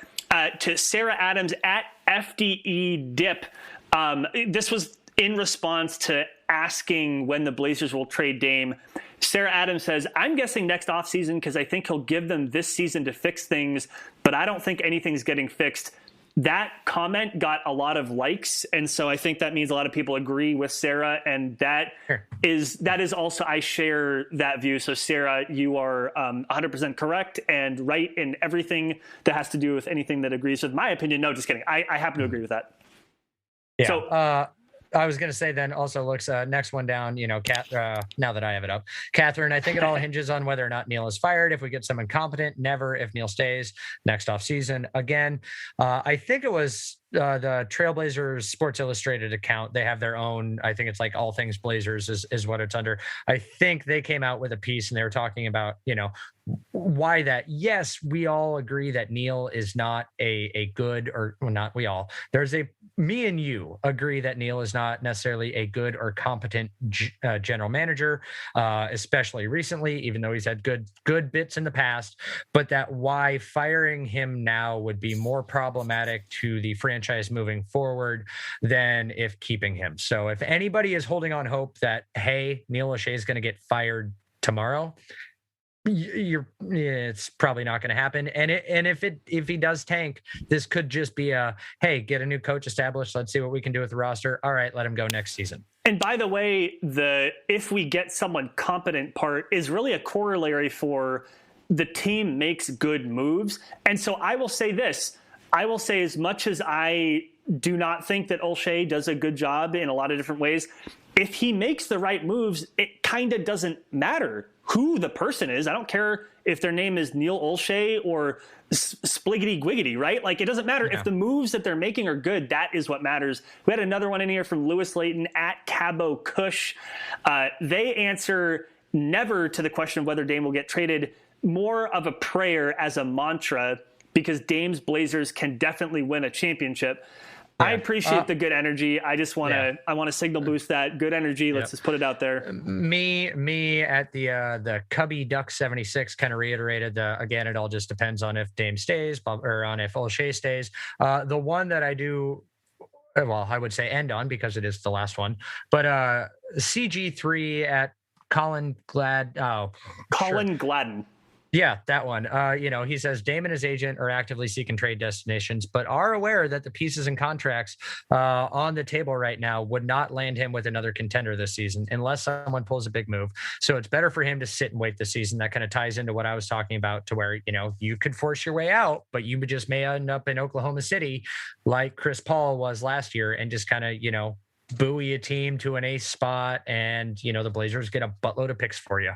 To Sarah Adams at FDE Dip. This was in response to asking when the Blazers will trade Dame. Sarah Adams says, I'm guessing next offseason because I think he'll give them this season to fix things, but I don't think anything's getting fixed. That comment got a lot of likes, and so I think that means a lot of people agree with Sarah, and that is also, I share that view. So Sarah, you are 100% correct and right in everything that has to do with anything that agrees with my opinion. No, just kidding. I happen to agree with that. Yeah. So, I was going to say then also looks next one down, now that I have it up, Catherine, I think it all hinges on whether or not Neil is fired. If we get someone competent, never. If Neil stays next off season again, I think it was the Trailblazers Sports Illustrated account. They have their own, I think it's like All Things Blazers is what it's under. I think they came out with a piece and they were talking about, why that. Yes, we all agree that Neil is not a good, or well, not we all. Me and you agree that Neil is not necessarily a good or competent general manager, especially recently, even though he's had good bits in the past. But that why firing him now would be more problematic to the franchise moving forward than if keeping him. So if anybody is holding on hope that, hey, Neil Olshey is going to get fired tomorrow, it's probably not going to happen. And if he does tank, this could just be hey, get a new coach established. Let's see what we can do with the roster. All right, let him go next season. And by the way, if we get someone competent part is really a corollary for the team makes good moves. And so I will say this. I will say, as much as I do not think that Olshey does a good job in a lot of different ways, if he makes the right moves, it kind of doesn't matter who the person is. I don't care if their name is Neil Olshey or Spliggity Gwiggity, right? Like, it doesn't matter. If the moves that they're making are good, that is what matters. We had another one in here from Lewis Layton at Cabo Cush. They answer never to the question of whether Dame will get traded, more of a prayer as a mantra, because Dame's Blazers can definitely win a championship. Yeah. I appreciate the good energy. I just want to, I want to signal boost that good energy. Let's just put it out there. Me at the Cubby Duck 76 kind of reiterated again, it all just depends on if Dame stays or on if Olshey stays. The one that I do, well, I would say end on because it is the last one, but CG3 at Colin Gladden. Yeah, that one. He says Dame and his agent are actively seeking trade destinations, but are aware that the pieces and contracts on the table right now would not land him with another contender this season unless someone pulls a big move. So it's better for him to sit and wait this season. That kind of ties into what I was talking about, to where, you could force your way out, but you just may end up in Oklahoma City like Chris Paul was last year and just kind of, buoy a team to an ace spot, and the Blazers get a buttload of picks for you.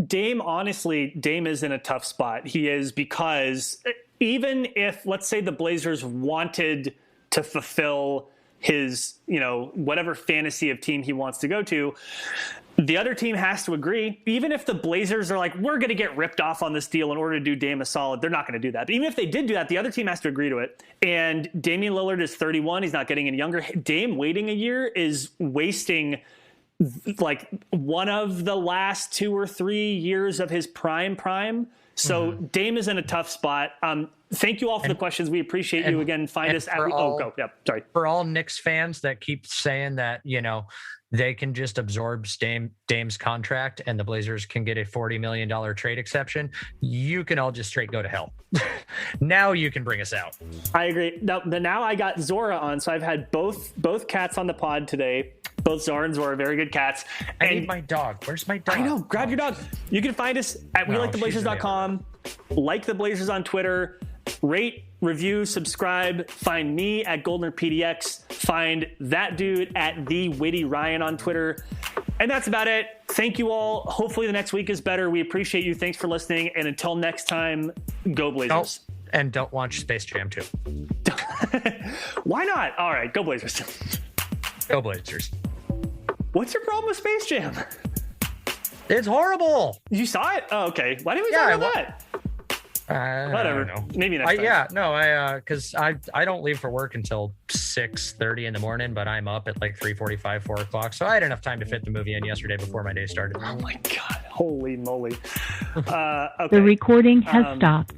Dame is in a tough spot. He is, because even if, let's say, the Blazers wanted to fulfill his, whatever fantasy of team he wants to go to, the other team has to agree. Even if the Blazers are like, we're going to get ripped off on this deal in order to do Dame a solid, they're not going to do that. But even if they did do that, the other team has to agree to it. And Damian Lillard is 31. He's not getting any younger. Dame waiting a year is wasting like one of the last 2 or 3 years of his prime. So Dame is in a tough spot. Thank you all for the questions. We appreciate you. Again, find us at sorry. For all Knicks fans that keep saying that, they can just absorb Dame's contract and the Blazers can get a $40 million trade exception, you can all just straight go to hell. Now you can bring us out. I agree. Now I got Zora on, so I've had both cats on the pod today. Both Zora and Zora, very good cats. I need my dog. Where's my dog? I know. Grab your dog. You can find us at WeLikeTheBlazers.com. Like the Blazers on Twitter. Rate, review, subscribe. Find me at GoldnerPDX. Find that dude at the Witty Ryan on Twitter. And that's about it. Thank you all. Hopefully the next week is better. We appreciate you. Thanks for listening. And until next time, go Blazers. And don't watch Space Jam 2. Why not? All right, go Blazers. Go Blazers. What's your problem with Space Jam? It's horrible. You saw it? Oh, okay. Why didn't we talk about that? Whatever. I don't know. Maybe next time. Because I don't leave for work until 6:30 in the morning, but I'm up at like 3:45, 4 o'clock. So I had enough time to fit the movie in yesterday before my day started. Oh my God. Holy moly. Okay. The recording has stopped.